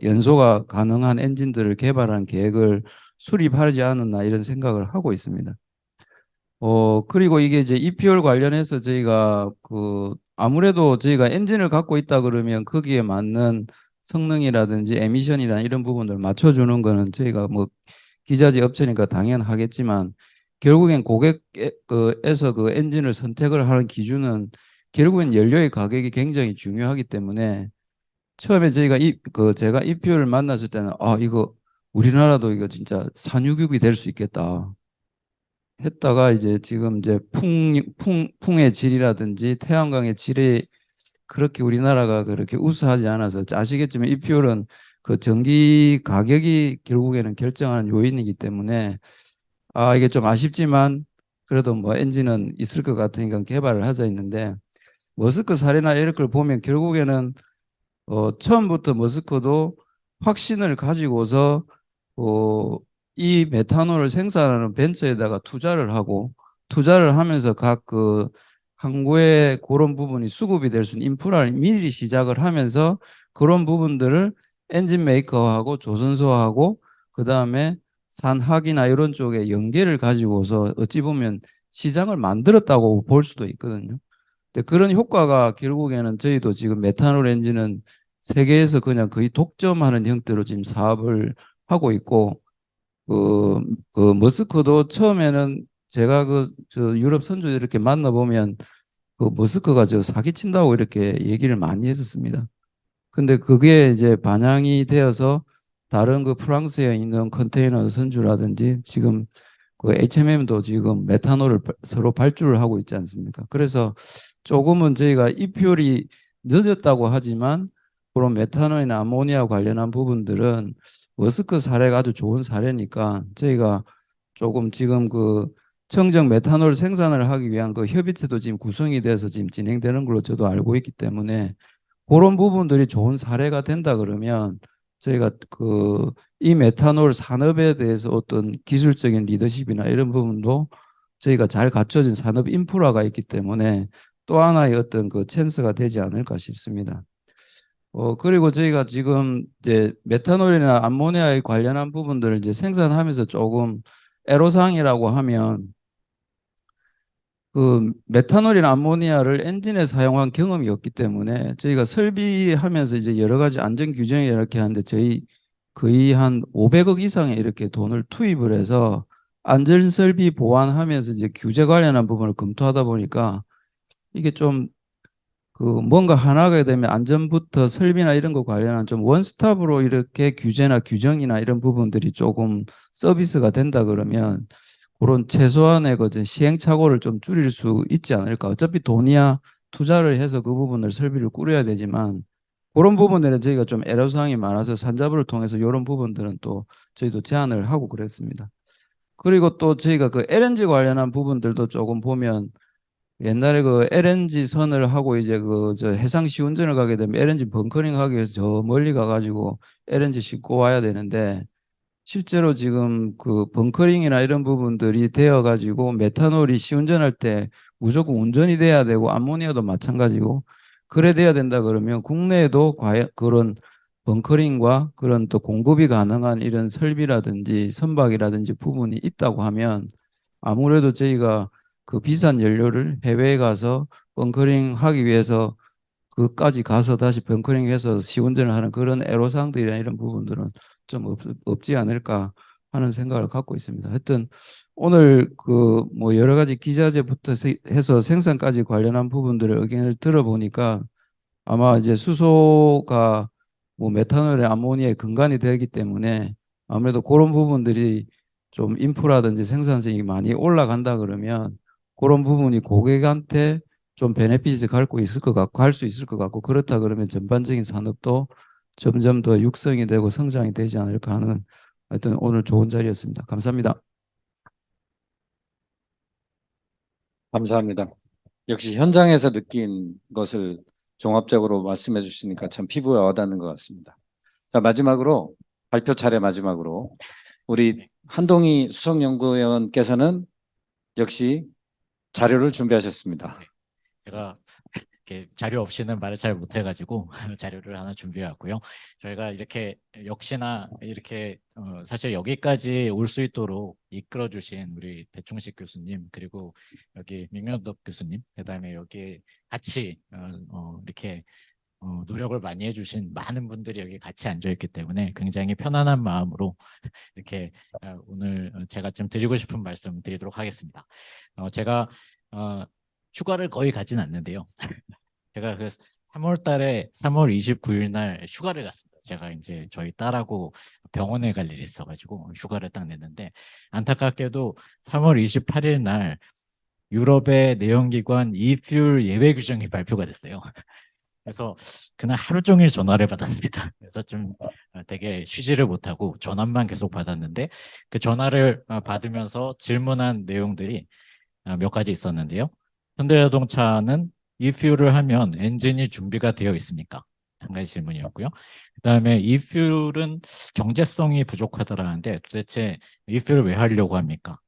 연소가 가능한 엔진들을 개발한 계획을 수립하지 않았나 이런 생각을 하고 있습니다. 그리고 이게 이제 e-fuel 관련해서 저희가 아무래도 저희가 엔진을 갖고 있다 그러면 거기에 맞는 성능이라든지 에미션이나 이런 부분들을 맞춰주는 거는 저희가 뭐 기자재 업체니까 당연하겠지만 결국엔 고객에서 그 엔진을 선택을 하는 기준은 결국엔 연료의 가격이 굉장히 중요하기 때문에 처음에 저희가 제가 e-fuel을 만났을 때는 이거 우리나라도 이거 진짜 산유국이 될 수 있겠다 했다가 이제 지금 이제 풍의 질이라든지 태양광의 질이 그렇게 우리나라가 그렇게 우수하지 않아서 아시겠지만 e-fuel은 그 전기 가격이 결국에는 결정하는 요인이기 때문에 이게 좀 아쉽지만 그래도 뭐 엔진은 있을 것 같으니까 개발을 하자 했는데 머스크 사례나 이런 걸 보면 결국에는 처음부터 머스크도 확신을 가지고서 이 메탄올을 생산하는 벤처에다가 투자를 하고 투자를 하면서 각 항구의 그런 부분이 수급이 될 수 있는 인프라를 미리 시작을 하면서 그런 부분들을 엔진 메이커하고 조선소하고 그 다음에 산학이나 이런 쪽에 연계를 가지고서 어찌 보면 시장을 만들었다고 볼 수도 있거든요. 근데 그런 효과가 결국에는 저희도 지금 메탄올 엔진은 세계에서 그냥 거의 독점하는 형태로 지금 사업을 하고 있고 머스크도 처음에는 제가 저 유럽 선주 이렇게 만나보면 머스크가 저 사기친다고 이렇게 얘기를 많이 했었습니다. 근데 그게 이제 반영이 되어서 다른 프랑스에 있는 컨테이너 선주라든지 지금 HMM도 지금 메탄올을 서로 발주를 하고 있지 않습니까? 그래서 조금은 저희가 e-fuel이 늦었다고 하지만 그런 메탄올이나 아모니아 관련한 부분들은 머스크 사례가 아주 좋은 사례니까 저희가 조금 지금 청정 메탄올 생산을 하기 위한 협의체도 지금 구성이 돼서 지금 진행되는 걸로 저도 알고 있기 때문에 그런 부분들이 좋은 사례가 된다 그러면 저희가 이 메탄올 산업에 대해서 어떤 기술적인 리더십이나 이런 부분도 저희가 잘 갖춰진 산업 인프라가 있기 때문에 또 하나의 어떤 찬스가 되지 않을까 싶습니다. 그리고 저희가 지금 이제 메탄올이나 암모니아에 관련한 부분들을 이제 생산하면서 조금 애로사항이라고 하면 메탄올이나 암모니아를 엔진에 사용한 경험이 없기 때문에 저희가 설비하면서 이제 여러 가지 안전 규정이 이렇게 하는데 저희 거의 한 500억 이상의 이렇게 돈을 투입을 해서 안전 설비 보완하면서 이제 규제 관련한 부분을 검토하다 보니까 이게 좀 뭔가 하나가 되면 안전부터 설비나 이런 거 관련한 좀 원스톱으로 이렇게 규제나 규정이나 이런 부분들이 조금 서비스가 된다 그러면 그런 최소한의 시행착오를 좀 줄일 수 있지 않을까. 어차피 돈이야 투자를 해서 그 부분을 설비를 꾸려야 되지만 그런 부분들은 저희가 좀 애로사항이 많아서 산자부를 통해서 이런 부분들은 또 저희도 제안을 하고 그랬습니다. 그리고 또 저희가 LNG 관련한 부분들도 조금 보면 옛날에 LNG 선을 하고 이제 저 해상 시운전을 가게 되면 LNG 벙커링 하기 위해서 저 멀리 가가지고 LNG 싣고 와야 되는데 실제로 지금 벙커링이나 이런 부분들이 되어 가지고 메탄올이 시운전할 때 무조건 운전이 돼야 되고 암모니아도 마찬가지고 그래 돼야 된다 그러면 국내에도 과연 그런 벙커링과 그런 또 공급이 가능한 이런 설비라든지 선박이라든지 부분이 있다고 하면 아무래도 저희가 비싼 연료를 해외에 가서 벙커링 하기 위해서 그까지 가서 다시 벙커링해서 시운전을 하는 그런 애로사항들이나 이런 부분들은 좀 없지 않을까 하는 생각을 갖고 있습니다. 하여튼 오늘 뭐 여러 가지 기자재부터 해서 생산까지 관련한 부분들의 의견을 들어보니까 아마 이제 수소가 뭐 메탄올의 암모니아의 근간이 되기 때문에 아무래도 그런 부분들이 좀 인프라든지 생산성이 많이 올라간다 그러면 그런 부분이 고객한테 좀 베네핏이 갖고 있을 것 같고 할 수 있을 것 같고 그렇다 그러면 전반적인 산업도 점점 더 육성이 되고 성장이 되지 않을까 하는 하여튼 오늘 좋은 자리였습니다. 감사합니다. 감사합니다. 역시 현장에서 느낀 것을 종합적으로 말씀해 주시니까 참 피부에 와닿는 것 같습니다. 자, 마지막으로 발표 차례 마지막으로 우리 한동희 수석연구위원께서는 역시 자료를 준비하셨습니다. 제가 이렇게 자료 없이는 말을 잘 못해가지고 자료를 하나 준비해왔고요. 저희가 이렇게 역시나 이렇게 사실 여기까지 올 수 있도록 이끌어주신 우리 배충식 교수님, 그리고 여기 민명덕 교수님, 그다음에 여기 같이 이렇게 노력을 많이 해주신 많은 분들이 여기 같이 앉아있기 때문에 굉장히 편안한 마음으로 이렇게 오늘 제가 좀 드리고 싶은 말씀 드리도록 하겠습니다. 제가 휴가를 거의 가진 않는데요. 제가 그 3월 달에 3월 29일 날 휴가를 갔습니다. 제가 이제 저희 딸하고 병원에 갈 일이 있어가지고 휴가를 딱 냈는데, 안타깝게도 3월 28일 날 유럽의 내연기관 이퓨얼 예외 규정이 발표가 됐어요. 그래서 그날 하루 종일 전화를 받았습니다. 그래서 좀 되게 쉬지를 못하고 전화만 계속 받았는데, 그 전화를 받으면서 질문한 내용들이 몇 가지 있었는데요. 현대자동차는 이퓨얼을 하면 엔진이 준비가 되어 있습니까? 한 가지 질문이었고요. 그다음에 이퓨얼은 경제성이 부족하더라는데 도대체 이퓨얼을 왜 하려고 합니까?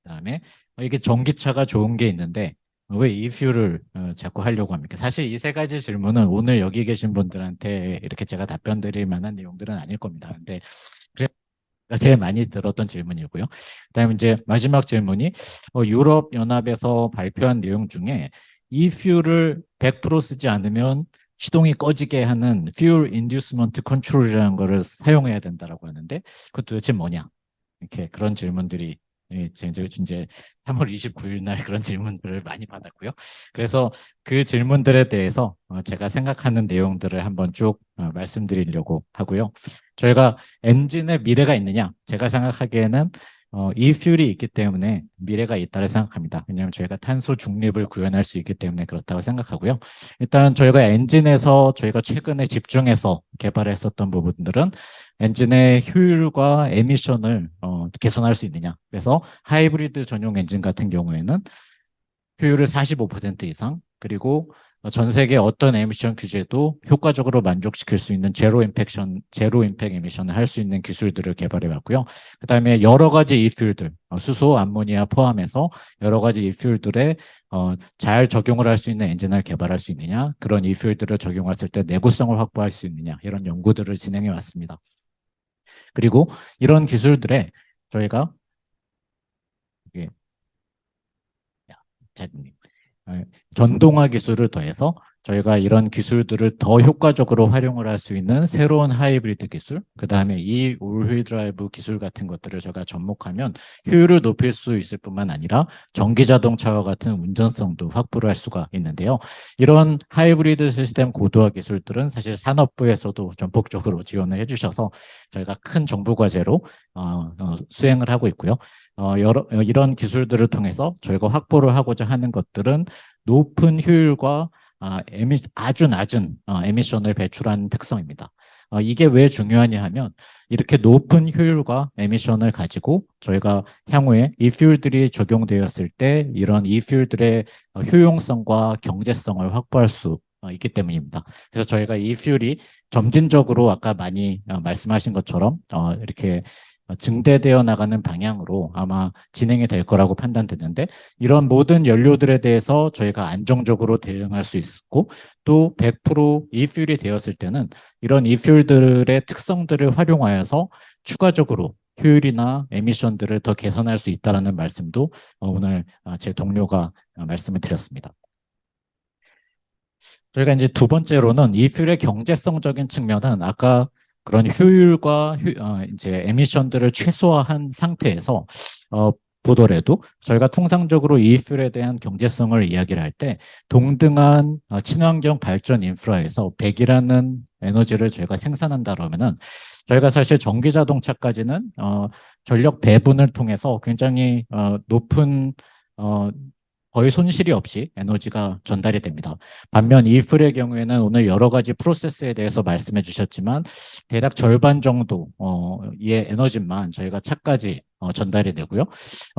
그다음에 이게 전기차가 좋은 게 있는데 왜 이퓨얼을 자꾸 하려고 합니까? 사실 이 세 가지 질문은 오늘 여기 계신 분들한테 이렇게 제가 답변 드릴 만한 내용들은 아닐 겁니다. 근데 제일 많이 들었던 질문이고요. 그다음에 이제 마지막 질문이 유럽 연합에서 발표한 내용 중에 이 퓨얼을 100% 쓰지 않으면 시동이 꺼지게 하는 Fuel Inducement Control이라는 거를 사용해야 된다라고 하는데, 그것 도대체 뭐냐? 이렇게 그런 질문들이 이제 3월 29일 날 그런 질문들을 많이 받았고요. 그래서 그 질문들에 대해서 제가 생각하는 내용들을 한번 쭉 말씀드리려고 하고요. 저희가 엔진에 미래가 있느냐? 제가 생각하기에는 이 퓨얼이 있기 때문에 미래가 있다고 생각합니다. 왜냐하면 저희가 탄소 중립을 구현할 수 있기 때문에 그렇다고 생각하고요. 일단 저희가 엔진에서 저희가 최근에 집중해서 개발했었던 부분들은 엔진의 효율과 에미션을 개선할 수 있느냐. 그래서 하이브리드 전용 엔진 같은 경우에는 효율을 45% 이상, 그리고 전 세계 어떤 에미션 규제도 효과적으로 만족시킬 수 있는 제로 임팩 에미션을 할 수 있는 기술들을 개발해 왔고요. 그다음에 여러 가지 이퓨얼들, 수소, 암모니아 포함해서 여러 가지 이퓨얼들에 잘 적용을 할 수 있는 엔진을 개발할 수 있느냐, 그런 이퓨얼들을 적용했을 때 내구성을 확보할 수 있느냐, 이런 연구들을 진행해 왔습니다. 그리고 이런 기술들에 저희가 이게 전동화 기술을 더해서 저희가 이런 기술들을 더 효과적으로 활용을 할 수 있는 새로운 하이브리드 기술, 그 다음에 이 올휠 드라이브 기술 같은 것들을 제가 접목하면 효율을 높일 수 있을 뿐만 아니라 전기 자동차와 같은 운전성도 확보를 할 수가 있는데요. 이런 하이브리드 시스템 고도화 기술들은 사실 산업부에서도 전폭적으로 지원을 해주셔서 저희가 큰 정부 과제로 수행을 하고 있고요. 이런 기술들을 통해서 저희가 확보를 하고자 하는 것들은 높은 효율과 아주 낮은 에미션을 배출하는 특성입니다. 이게 왜 중요하냐 하면 이렇게 높은 효율과 에미션을 가지고 저희가 향후에 이 퓨얼들이 적용되었을 때 이런 이 퓨얼들의 효용성과 경제성을 확보할 수 있기 때문입니다. 그래서 저희가 이 퓨얼이 점진적으로 아까 많이 말씀하신 것처럼 이렇게 증대되어 나가는 방향으로 아마 진행이 될 거라고 판단되는데, 이런 모든 연료들에 대해서 저희가 안정적으로 대응할 수 있고, 또 100% 이퓨얼이 되었을 때는 이런 이퓨얼들의 특성들을 활용하여서 추가적으로 효율이나 에미션들을 더 개선할 수 있다는 말씀도 오늘 제 동료가 말씀을 드렸습니다. 저희가 이제 두 번째로는 이퓨얼의 경제성적인 측면은 아까 그런 효율과 이제 에미션들을 최소화한 상태에서 보더라도 저희가 통상적으로 이퓨얼에 대한 경제성을 이야기를 할 때 동등한 친환경 발전 인프라에서 100이라는 에너지를 저희가 생산한다 그러면은 저희가 사실 전기 자동차까지는 전력 배분을 통해서 굉장히 높은 거의 손실이 없이 에너지가 전달이 됩니다. 반면 이퓨얼의 경우에는 오늘 여러 가지 프로세스에 대해서 말씀해 주셨지만 대략 절반 정도의 에너지만 저희가 차까지 전달이 되고요.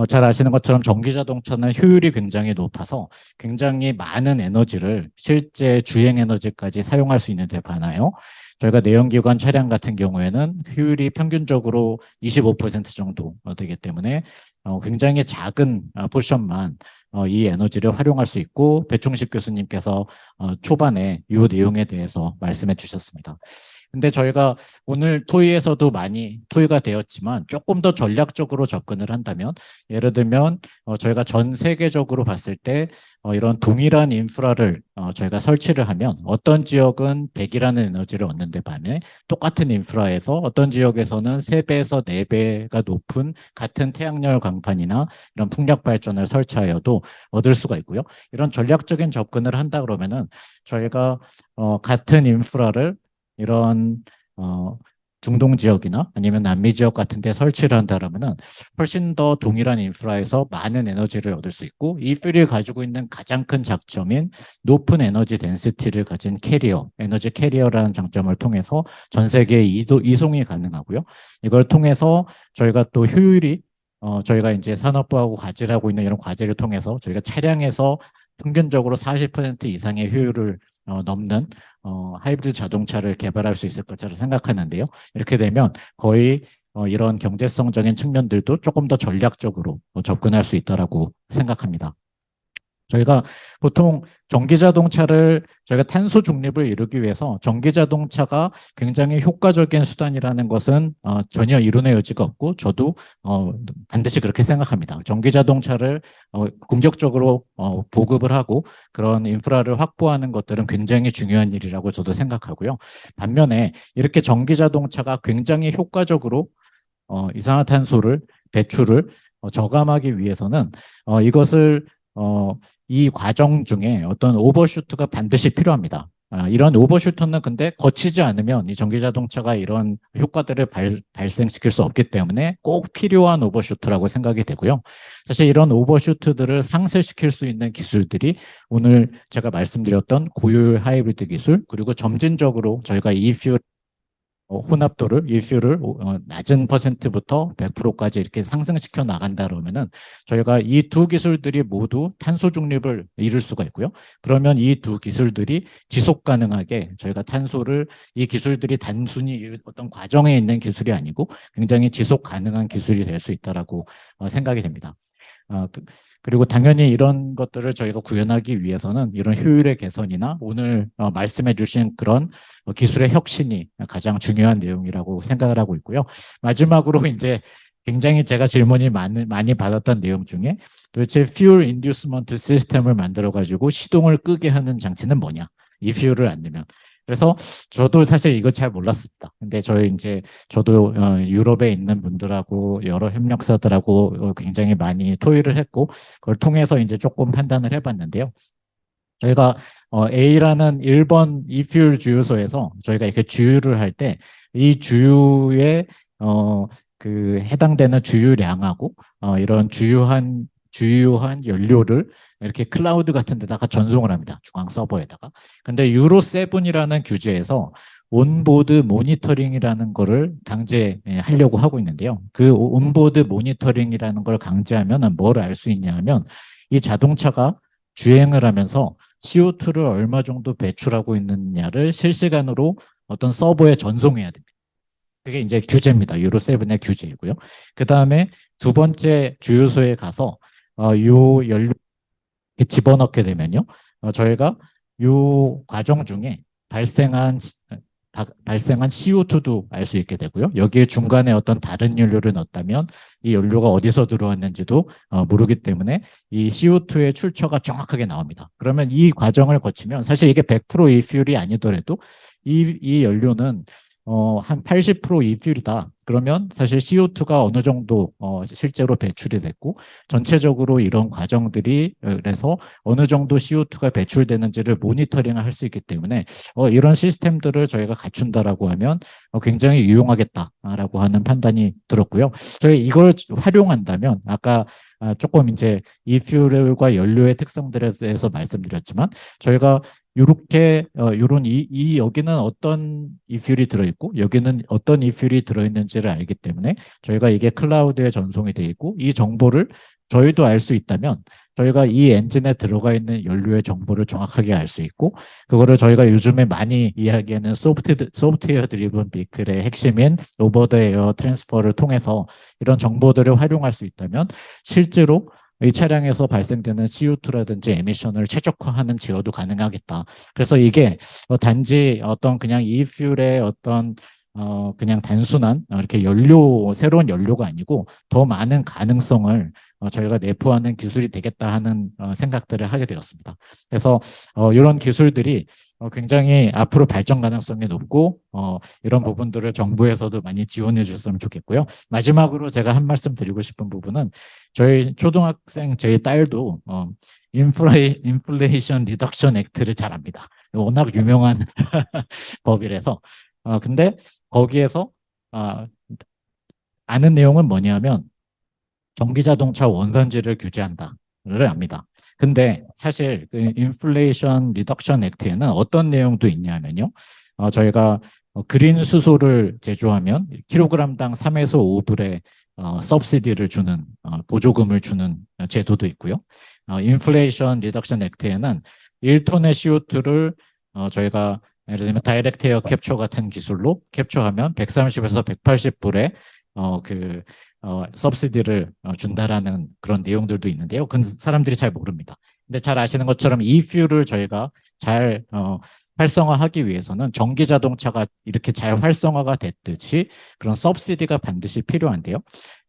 잘 아시는 것처럼 전기 자동차는 효율이 굉장히 높아서 굉장히 많은 에너지를 실제 주행 에너지까지 사용할 수 있는 데 반하여 저희가 내연기관 차량 같은 경우에는 효율이 평균적으로 25% 정도 되기 때문에 굉장히 작은 포션만 이 에너지를 활용할 수 있고 배충식 교수님께서 초반에 이 내용에 대해서 말씀해 주셨습니다. 근데 저희가 오늘 토의에서도 많이 토의가 되었지만 조금 더 전략적으로 접근을 한다면 예를 들면 저희가 전 세계적으로 봤을 때 이런 동일한 인프라를 저희가 설치를 하면 어떤 지역은 100이라는 에너지를 얻는데 반해 똑같은 인프라에서 어떤 지역에서는 3배에서 4배가 높은 같은 태양열 강판이나 이런 풍력 발전을 설치하여도 얻을 수가 있고요. 이런 전략적인 접근을 한다 그러면은 저희가 같은 인프라를 이런 중동 지역이나 아니면 남미 지역 같은 데 설치를 한다면은 훨씬 더 동일한 인프라에서 많은 에너지를 얻을 수 있고 이 퓨리를 가지고 있는 가장 큰 장점인 높은 에너지 덴시티를 가진 캐리어, 에너지 캐리어라는 장점을 통해서 전 세계에 이송이 가능하고요. 이걸 통해서 저희가 또 효율이 저희가 이제 산업부하고 과제하고 있는 이런 과제를 통해서 저희가 차량에서 평균적으로 40% 이상의 효율을 넘는 하이브리드 자동차를 개발할 수 있을 것으로 생각하는데요. 이렇게 되면 거의 이런 경제성적인 측면들도 조금 더 전략적으로 접근할 수 있다라고 생각합니다. 저희가 보통 전기자동차를 저희가 탄소 중립을 이루기 위해서 전기자동차가 굉장히 효과적인 수단이라는 것은 전혀 이론의 여지가 없고 저도 반드시 그렇게 생각합니다. 전기자동차를 공격적으로 보급을 하고 그런 인프라를 확보하는 것들은 굉장히 중요한 일이라고 저도 생각하고요. 반면에 이렇게 전기자동차가 굉장히 효과적으로 이산화탄소를 배출을 저감하기 위해서는 이것을 이 과정 중에 어떤 오버슈트가 반드시 필요합니다. 이런 오버슈트는 근데 거치지 않으면 이 전기자동차가 이런 효과들을 발생시킬 수 없기 때문에 꼭 필요한 오버슈트라고 생각이 되고요. 사실 이런 오버슈트들을 상쇄시킬 수 있는 기술들이 오늘 제가 말씀드렸던 고효율 하이브리드 기술 그리고 점진적으로 저희가 이퓨 혼합도를, 일수를 낮은 퍼센트부터 100%까지 이렇게 상승시켜 나간다 그러면은 저희가 이 두 기술들이 모두 탄소 중립을 이룰 수가 있고요. 그러면 이 두 기술들이 지속 가능하게 저희가 탄소를 이 기술들이 단순히 어떤 과정에 있는 기술이 아니고 굉장히 지속 가능한 기술이 될 수 있다라고 생각이 됩니다. 그리고 당연히 이런 것들을 저희가 구현하기 위해서는 이런 효율의 개선이나 오늘 말씀해 주신 그런 기술의 혁신이 가장 중요한 내용이라고 생각을 하고 있고요. 마지막으로 이제 굉장히 제가 질문이 많이 받았던 내용 중에 도대체 Fuel Inducement 시스템을 만들어 가지고 시동을 끄게 하는 장치는 뭐냐? 이 fuel을 안 넣으면. 그래서 저도 사실 이거 잘 몰랐습니다. 근데 저도 유럽에 있는 분들하고 여러 협력사들하고 굉장히 많이 토의를 했고 그걸 통해서 이제 조금 판단을 해봤는데요. 저희가 A라는 1번 이퓨얼 주유소에서 저희가 이렇게 주유를 할 때 이 주유에 그 해당되는 주유량하고 이런 주유한 연료를 이렇게 클라우드 같은 데다가 전송을 합니다. 중앙 서버에다가. 근데 유로 7이라는 규제에서 온보드 모니터링이라는 거를 강제하려고 하고 있는데요. 그 온보드 모니터링이라는 걸 강제하면 뭘 알 수 있냐 하면 이 자동차가 주행을 하면서 CO2를 얼마 정도 배출하고 있느냐를 실시간으로 어떤 서버에 전송해야 됩니다. 그게 이제 규제입니다. 유로 7의 규제이고요. 그 다음에 두 번째 주유소에 가서 요 연료 집어넣게 되면요. 저희가 요 과정 중에 발생한 CO2도 알 수 있게 되고요. 여기에 중간에 어떤 다른 연료를 넣었다면 이 연료가 어디서 들어왔는지도 모르기 때문에 이 CO2의 출처가 정확하게 나옵니다. 그러면 이 과정을 거치면 사실 이게 100% 이퓨얼이 아니더라도 이 연료는 한 80% 이퓨얼이다. 그러면 사실 CO2가 어느 정도 실제로 배출이 됐고 전체적으로 이런 과정들이 그래서 어느 정도 CO2가 배출되는지를 모니터링을 할 수 있기 때문에 이런 시스템들을 저희가 갖춘다라고 하면 굉장히 유용하겠다라고 하는 판단이 들었고요. 저희 이걸 활용한다면 아까 조금 이제 이퓨얼과 연료의 특성들에 대해서 말씀드렸지만 저희가 요렇게 요런 이 여기는 어떤 이퓨얼이 들어있고 여기는 어떤 이퓨얼이 들어있는지를 알기 때문에 저희가 이게 클라우드에 전송이 되어 있고 이 정보를 저희도 알 수 있다면 저희가 이 엔진에 들어가 있는 연료의 정보를 정확하게 알 수 있고 그거를 저희가 요즘에 많이 이야기하는 소프트웨어 드리븐 비클의 핵심인 오버 더 에어 트랜스퍼를 통해서 이런 정보들을 활용할 수 있다면 실제로 이 차량에서 발생되는 CO2라든지 에미션을 최적화하는 제어도 가능하겠다. 그래서 이게 단지 어떤 그냥 이퓨얼의 어떤 그냥 단순한 이렇게 새로운 연료가 아니고 더 많은 가능성을 저희가 내포하는 기술이 되겠다 하는 생각들을 하게 되었습니다. 그래서 이런 기술들이 굉장히 앞으로 발전 가능성이 높고 이런 부분들을 정부에서도 많이 지원해 주셨으면 좋겠고요. 마지막으로 제가 한 말씀 드리고 싶은 부분은 저희 초등학생 저희 딸도 인플레이션 리덕션 액트를 잘 압니다. 워낙 유명한 법이라서 근데 거기에서 아는 내용은 뭐냐면 전기자동차 원산지를 규제한다를 압니다. 근데 사실 그 인플레이션 리덕션 액트에는 어떤 내용도 있냐면요. 저희가 그린 수소를 제조하면 킬로그램당 3에서 5불의 서브시디를 주는 보조금을 주는 제도도 있고요. 인플레이션 리덕션 액트에는 1톤의 CO2를 저희가 예를 들면 다이렉트 에어 캡처 같은 기술로 캡처하면 130에서 180불의 서브시디를 준다라는 그런 내용들도 있는데요. 그건 사람들이 잘 모릅니다. 근데 잘 아시는 것처럼 이 퓨를 저희가 잘 활성화하기 위해서는 전기 자동차가 이렇게 잘 활성화가 됐듯이 그런 서브시디가 반드시 필요한데요.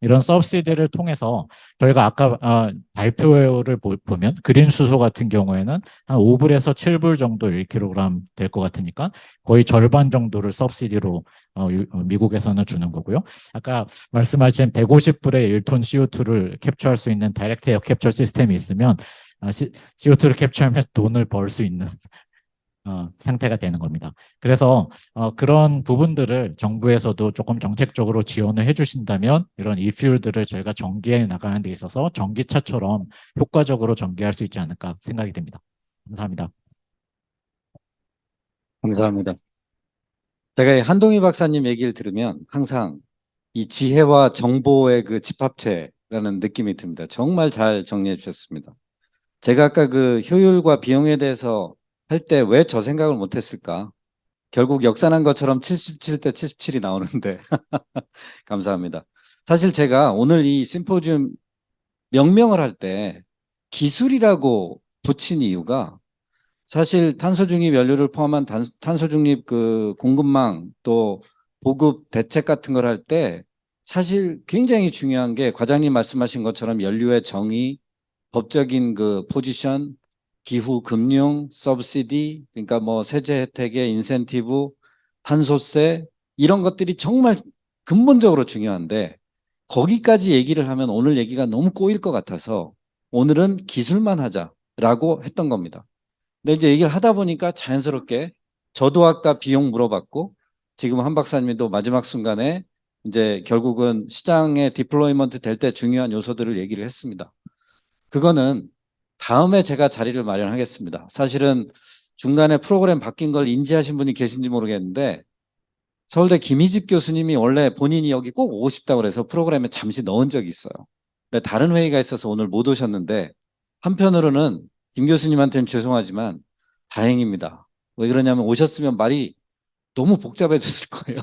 이런 서브시디를 통해서 저희가 아까 발표를 보면 그린 수소 같은 경우에는 한 5불에서 7불 정도 1kg 될 것 같으니까 거의 절반 정도를 서브시디로 미국에서는 주는 거고요. 아까 말씀하신 150불의 1톤 CO2를 캡처할 수 있는 다이렉트 에어 캡처 시스템이 있으면 CO2를 캡처하면 돈을 벌 수 있는 상태가 되는 겁니다. 그래서 그런 부분들을 정부에서도 조금 정책적으로 지원을 해주신다면 이런 이퓨얼들을 저희가 전기에 나가는 데 있어서 전기차처럼 효과적으로 전개할 수 있지 않을까 생각이 됩니다. 감사합니다. 감사합니다. 제가 이 한동희 박사님 얘기를 들으면 항상 이 지혜와 정보의 그 집합체라는 느낌이 듭니다. 정말 잘 정리해 주셨습니다. 제가 아까 그 효율과 비용에 대해서 할 때 왜 저 생각을 못 했을까? 결국 역산한 것처럼 77대 77이 나오는데 감사합니다. 사실 제가 오늘 이 심포지움 명명을 할 때 기술이라고 붙인 이유가 사실 탄소 중립 연료를 포함한 탄소 중립 그 공급망 또 보급 대책 같은 걸 할 때 사실 굉장히 중요한 게 과장님 말씀하신 것처럼 연료의 정의, 법적인 그 포지션, 기후 금융, 서브시디, 그러니까 뭐 세제 혜택의 인센티브, 탄소세 이런 것들이 정말 근본적으로 중요한데 거기까지 얘기를 하면 오늘 얘기가 너무 꼬일 것 같아서 오늘은 기술만 하자라고 했던 겁니다. 근데 이제 얘기를 하다 보니까 자연스럽게 저도 아까 비용 물어봤고 지금 한 박사님도 마지막 순간에 이제 결국은 시장에 디플로이먼트 될 때 중요한 요소들을 얘기를 했습니다. 그거는 다음에 제가 자리를 마련하겠습니다. 사실은 중간에 프로그램 바뀐 걸 인지하신 분이 계신지 모르겠는데 서울대 김희집 교수님이 원래 본인이 여기 꼭 오고 싶다고 그래서 프로그램에 잠시 넣은 적이 있어요. 근데 다른 회의가 있어서 오늘 못 오셨는데 한편으로는 김 교수님한테는 죄송하지만 다행입니다. 왜 그러냐면 오셨으면 말이 너무 복잡해졌을 거예요.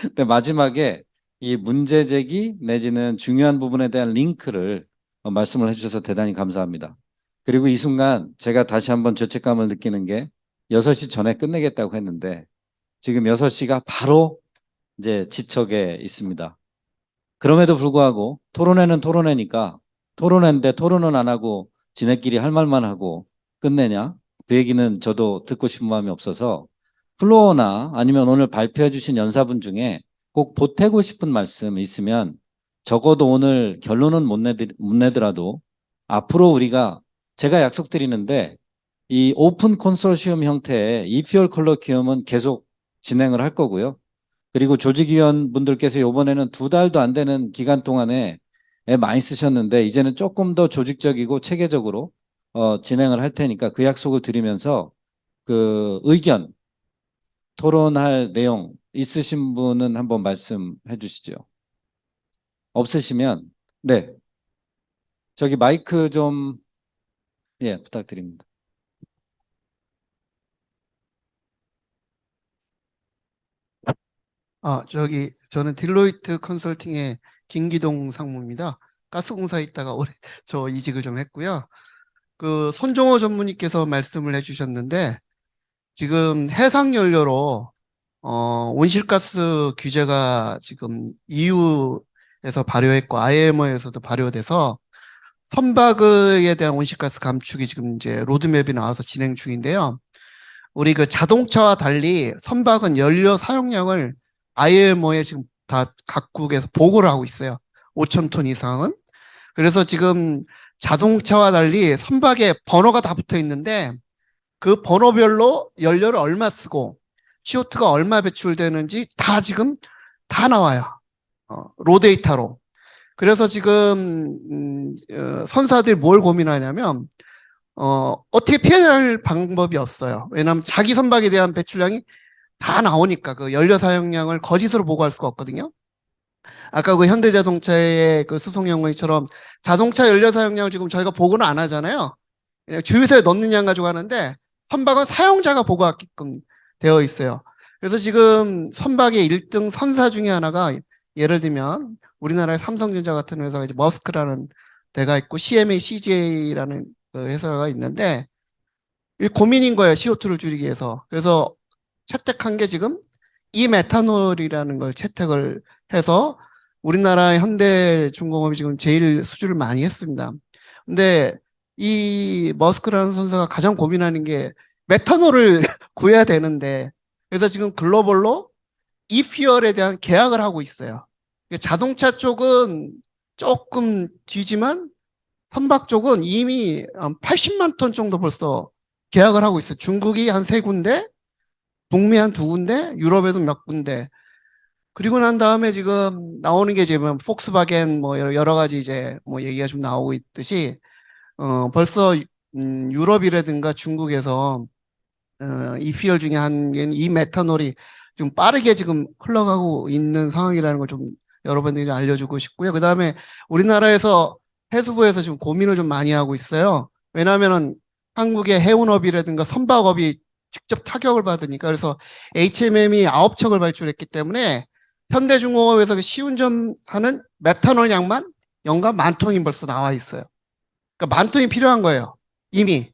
근데 마지막에 이 문제 제기 내지는 중요한 부분에 대한 링크를 말씀을 해주셔서 대단히 감사합니다. 그리고 이 순간 제가 다시 한번 죄책감을 느끼는 게 6시 전에 끝내겠다고 했는데 지금 6시가 바로 이제 지척에 있습니다. 그럼에도 불구하고 토론회는 토론회니까 토론회인데 토론은 안 하고 지네끼리 할 말만 하고 끝내냐? 그 얘기는 저도 듣고 싶은 마음이 없어서 플로어나 아니면 오늘 발표해 주신 연사분 중에 꼭 보태고 싶은 말씀 있으면 적어도 오늘 결론은 못 내더라도 앞으로 우리가 제가 약속드리는데 이 오픈 컨소시엄 형태의 이퓨얼 컬러키움은 계속 진행을 할 거고요. 그리고 조직위원분들께서 이번에는 2달도 안 되는 기간 동안에 많이 쓰셨는데 이제는 조금 더 조직적이고 체계적으로 진행을 할 테니까 그 약속을 드리면서 그 의견, 토론할 내용 있으신 분은 한번 말씀해 주시죠. 없으시면, 네. 저기 마이크 좀, 예, 부탁드립니다. 저는 딜로이트 컨설팅의 김기동 상무입니다. 가스공사에 있다가 올해 저 이직을 좀 했고요. 그 손종호 전무님께서 말씀을 해주셨는데 지금 해상연료로 온실가스 규제가 지금 EU에서 발효했고 IMO에서도 발효돼서 선박에 대한 온실가스 감축이 지금 이제 로드맵이 나와서 진행 중인데요. 우리 그 자동차와 달리 선박은 연료 사용량을 IMO에 지금 다 각국에서 보고를 하고 있어요. 5,000톤 이상은. 그래서 지금 자동차와 달리 선박에 번호가 다 붙어 있는데 그 번호별로 연료를 얼마 쓰고 CO2가 얼마 배출되는지 다 지금 다 나와요. 로 데이터로. 그래서 지금 선사들이 뭘 고민하냐면 어떻게 피해갈 방법이 없어요. 왜냐하면 자기 선박에 대한 배출량이 다 나오니까 그 연료 사용량을 거짓으로 보고할 수가 없거든요. 아까 그 현대자동차의 그 수송 연구처럼 자동차 연료 사용량을 지금 저희가 보고는 안 하잖아요. 그냥 주유소에 넣는 양 가지고 하는데 선박은 사용자가 보고하게끔 되어 있어요. 그래서 지금 선박의 1등 선사 중에 하나가 예를 들면 우리나라의 삼성전자 같은 회사가 이제 머스크라는 데가 있고 CMA CJ라는 그 회사가 있는데 이 고민인 거예요. CO2를 줄이기 위해서. 그래서 채택한 게 지금 이 메탄올이라는 걸 채택을 해서 우리나라 현대중공업이 지금 제일 수주를 많이 했습니다. 근데 이 머스크라는 선수가 가장 고민하는 게 메탄올을 구해야 되는데 그래서 지금 글로벌로 이퓨얼에 대한 계약을 하고 있어요. 자동차 쪽은 조금 뒤지만 선박 쪽은 이미 80만 톤 정도 벌써 계약을 하고 있어요. 중국이 한 3군데, 북미 한 2군데, 유럽에도 몇 군데. 그리고 난 다음에 지금 나오는 게 지금 폭스바겐 뭐 여러 가지 이제 뭐 얘기가 좀 나오고 있듯이 벌써 유럽이라든가 중국에서 이퓨얼 중에 한 개는 이 메탄올이 지금 빠르게 지금 흘러가고 있는 상황이라는 걸 좀 여러분들이 알려주고 싶고요. 그 다음에 우리나라에서 해수부에서 지금 고민을 좀 많이 하고 있어요. 왜냐하면은 한국의 해운업이라든가 선박업이 직접 타격을 받으니까 그래서 HMM이 9척을 발주했기 때문에 현대중공업에서 그 시운전하는 메탄올 양만 연간 10,000톤이 벌써 나와 있어요. 그러니까 10,000톤이 필요한 거예요. 이미.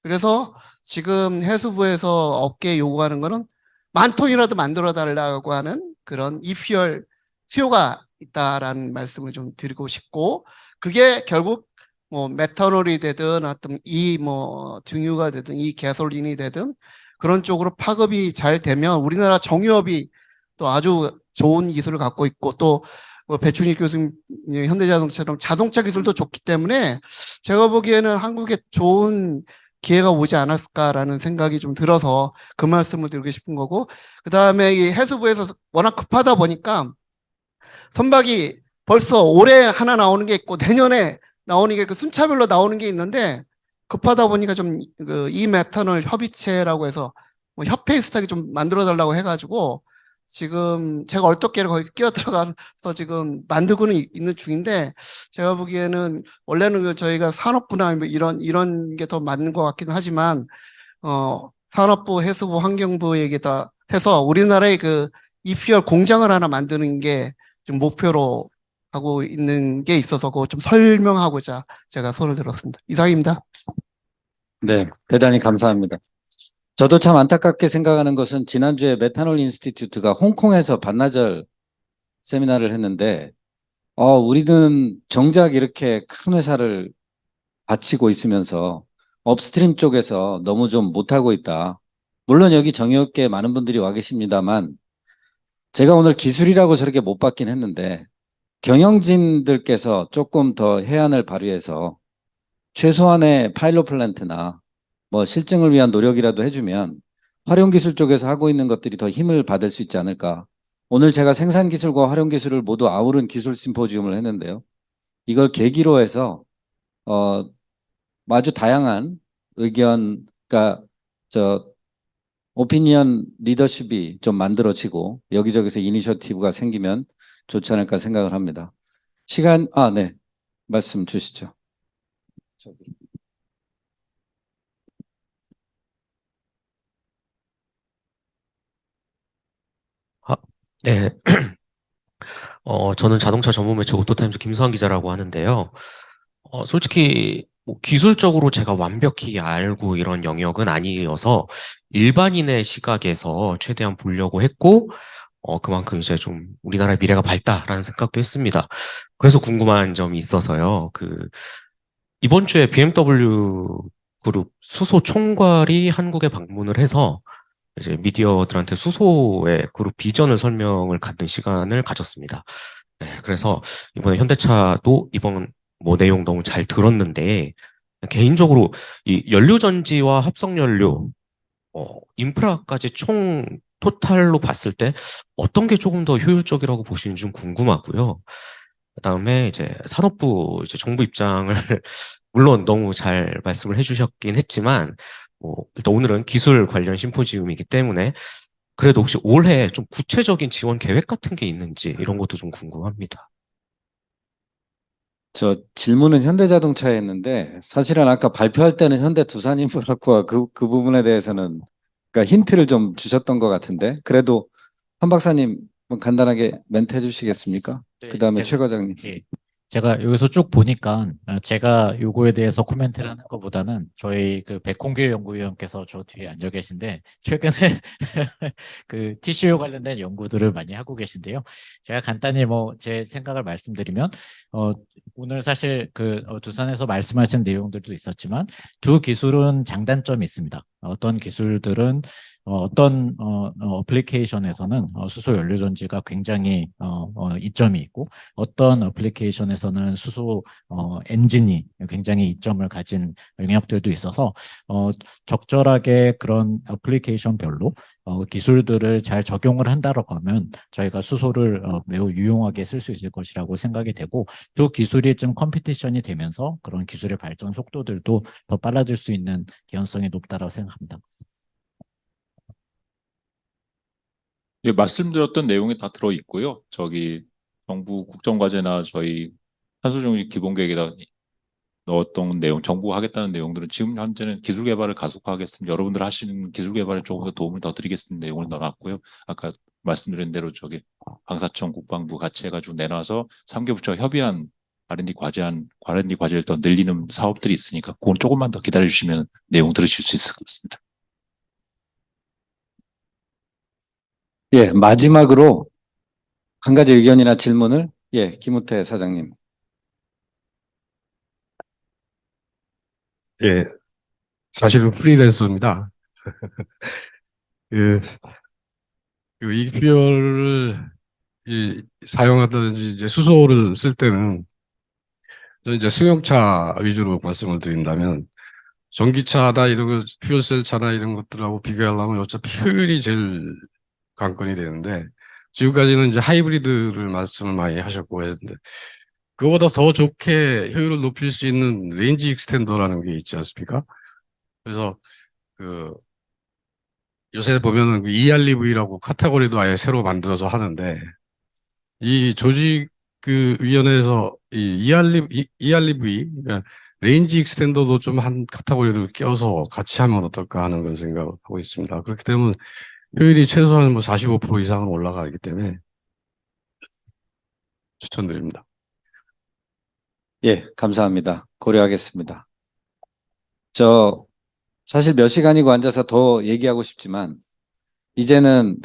그래서 지금 해수부에서 업계에 요구하는 거는 10,000톤이라도 만들어 달라고 하는 그런 이퓨얼 수요가 있다라는 말씀을 좀 드리고 싶고 그게 결국 뭐 메탄올이 되든 어떤 이 뭐 등유가 되든 이 가솔린이 되든 그런 쪽으로 파급이 잘 되면 우리나라 정유업이 또 아주 좋은 기술을 갖고 있고 또 배춘익 교수님 현대자동차처럼 자동차 기술도 좋기 때문에 제가 보기에는 한국에 좋은 기회가 오지 않았을까라는 생각이 좀 들어서 그 말씀을 드리고 싶은 거고 그 다음에 이 해수부에서 워낙 급하다 보니까 선박이 벌써 올해 하나 나오는 게 있고 내년에 나오는 게 그 순차별로 나오는 게 있는데 급하다 보니까 좀 그 이 메탄올 협의체라고 해서 뭐 협회 수탁이 좀 만들어 달라고 해가지고 지금 제가 얼떨결에 거기 끼어 들어가서 지금 만들고는 있는 중인데 제가 보기에는 원래는 그 저희가 산업부나 뭐 이런 게 더 맞는 것 같긴 하지만 산업부, 해수부, 환경부에게 다 해서 우리나라의 그 이퓨얼 공장을 하나 만드는 게 지금 목표로 하고 있는 게 있어서 그거 좀 설명하고자 제가 손을 들었습니다. 이상입니다. 네, 대단히 감사합니다. 저도 참 안타깝게 생각하는 것은 지난주에 메탄올 인스티튜트가 홍콩에서 반나절 세미나를 했는데, 우리는 정작 이렇게 큰 회사를 바치고 있으면서 업스트림 쪽에서 너무 좀 못하고 있다. 물론 여기 정유업계에 많은 분들이 와 계십니다만, 제가 오늘 기술이라고 저렇게 못 받긴 했는데, 경영진들께서 조금 더 해안을 발휘해서 최소한의 파일럿 플랜트나 뭐 실증을 위한 노력이라도 해주면 활용기술 쪽에서 하고 있는 것들이 더 힘을 받을 수 있지 않을까. 오늘 제가 생산기술과 활용기술을 모두 아우른 기술 심포지움을 했는데요. 이걸 계기로 해서 아주 다양한 의견, 그러니까 오피니언 리더십이 좀 만들어지고 여기저기서 이니셔티브가 생기면 좋지 않을까 생각을 합니다. 네. 말씀 주시죠. 저기. 아, 네. 저는 자동차 전문 매체 오토타임즈 김수환 기자라고 하는데요. 솔직히 뭐 기술적으로 제가 완벽히 알고 이런 영역은 아니어서 일반인의 시각에서 최대한 보려고 했고, 그만큼 이제 좀 우리나라의 미래가 밝다라는 생각도 했습니다. 그래서 궁금한 점이 있어서요. 이번 주에 BMW 그룹 수소 총괄이 한국에 방문을 해서 이제 미디어들한테 수소의 그룹 비전을 설명을 갖는 시간을 가졌습니다. 네, 그래서 이번에 현대차도 이번 뭐 내용 너무 잘 들었는데 개인적으로 이 연료전지와 합성연료, 인프라까지 총 토탈로 봤을 때 어떤 게 조금 더 효율적이라고 보시는지 좀 궁금하고요. 그다음에 이제 산업부 이제 정부 입장을 물론 너무 잘 말씀을 해주셨긴 했지만 뭐 일단 오늘은 기술 관련 심포지움이기 때문에 그래도 혹시 올해 좀 구체적인 지원 계획 같은 게 있는지 이런 것도 좀 궁금합니다. 저 질문은 현대자동차에 했는데 사실은 아까 발표할 때는 현대두산인프라코아 그 부분에 대해서는 그러니까 힌트를 좀 주셨던 것 같은데 그래도 한 박사님 뭐 간단하게 멘트 해주시겠습니까? 네, 그다음에 최 과장님. 예. 제가 여기서 쭉 보니까 제가 요거에 대해서 코멘트를 하는 것보다는 저희 그 백홍길 연구위원께서 저 뒤에 앉아 계신데 최근에 그 TCU 관련된 연구들을 많이 하고 계신데요. 제가 간단히 뭐 제 생각을 말씀드리면 오늘 사실 두산에서 말씀하신 내용들도 있었지만 두 기술은 장단점이 있습니다. 어떤 기술들은 어떤 어플리케이션에서는 수소 연료전지가 굉장히 이점이 있고 어떤 어플리케이션에서는 수소 엔진이 굉장히 이점을 가진 영역들도 있어서 적절하게 그런 어플리케이션별로 기술들을 잘 적용을 한다고 하면 저희가 수소를 매우 유용하게 쓸 수 있을 것이라고 생각이 되고 두 기술이 좀 컴피티션이 되면서 그런 기술의 발전 속도들도 더 빨라질 수 있는 개연성이 높다고 생각합니다. 예, 말씀드렸던 내용이 다 들어 있고요. 저기 정부 국정과제나 저희 탄소중립 기본계획에다 넣었던 내용, 정부가 하겠다는 내용들은 지금 현재는 기술 개발을 가속화하겠습니다. 여러분들 하시는 기술 개발에 조금 더 도움을 더 드리겠습니다. 내용을 넣어놨고요. 아까 말씀드린 대로 저기 방사청, 국방부 같이 해가지고 내놔서 3개 부처가 협의한 R&D 과제를 더 늘리는 사업들이 있으니까 그건 조금만 더 기다려주시면 내용 들으실 수 있을 것 같습니다. 예, 마지막으로 한 가지 의견이나 질문을 김우태 사장님. 예, 사실은 프리랜서입니다. 그, 이퓨얼을 사용하든지 이제 수소를 쓸 때는 저는 이제 승용차 위주로 말씀을 드린다면 전기차나 이런 거 퓨얼셀 차나 이런 것들하고 비교하려면 어차피 효율이 제일 관건이 되는데 지금까지는 이제 하이브리드를 말씀을 많이 하셨고 했는데 그거보다 더 좋게 효율을 높일 수 있는 레인지 익스텐더라는 게 있지 않습니까? 그래서 요새 보면은 EREV라고 카테고리도 아예 새로 만들어서 하는데 이 조직 위원회에서 이 EREV 그러니까 레인지 익스텐더도 좀 한 카테고리를 껴서 같이 하면 어떨까 하는 그런 생각을 하고 있습니다. 그렇기 때문에 효율이 최소한 뭐 45% 이상은 올라가기 때문에 추천드립니다. 예, 감사합니다. 고려하겠습니다. 사실 몇 시간이고 앉아서 더 얘기하고 싶지만 이제는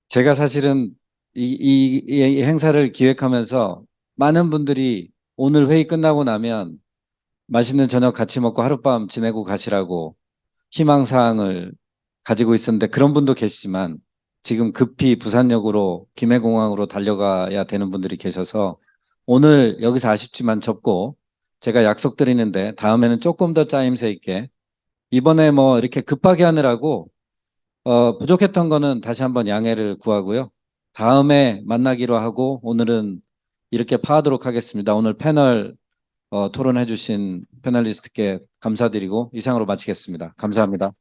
제가 사실은 이 행사를 기획하면서 많은 분들이 오늘 회의 끝나고 나면 맛있는 저녁 같이 먹고 하룻밤 지내고 가시라고 희망사항을 가지고 있었는데 그런 분도 계시지만 지금 급히 부산역으로 김해공항으로 달려가야 되는 분들이 계셔서 오늘 여기서 아쉽지만 접고 제가 약속드리는데 다음에는 조금 더 짜임새 있게 이번에 뭐 이렇게 급하게 하느라고 부족했던 거는 다시 한번 양해를 구하고요. 다음에 만나기로 하고 오늘은 이렇게 파하도록 하겠습니다. 오늘 패널 토론해 주신 패널리스트께 감사드리고 이상으로 마치겠습니다. 감사합니다.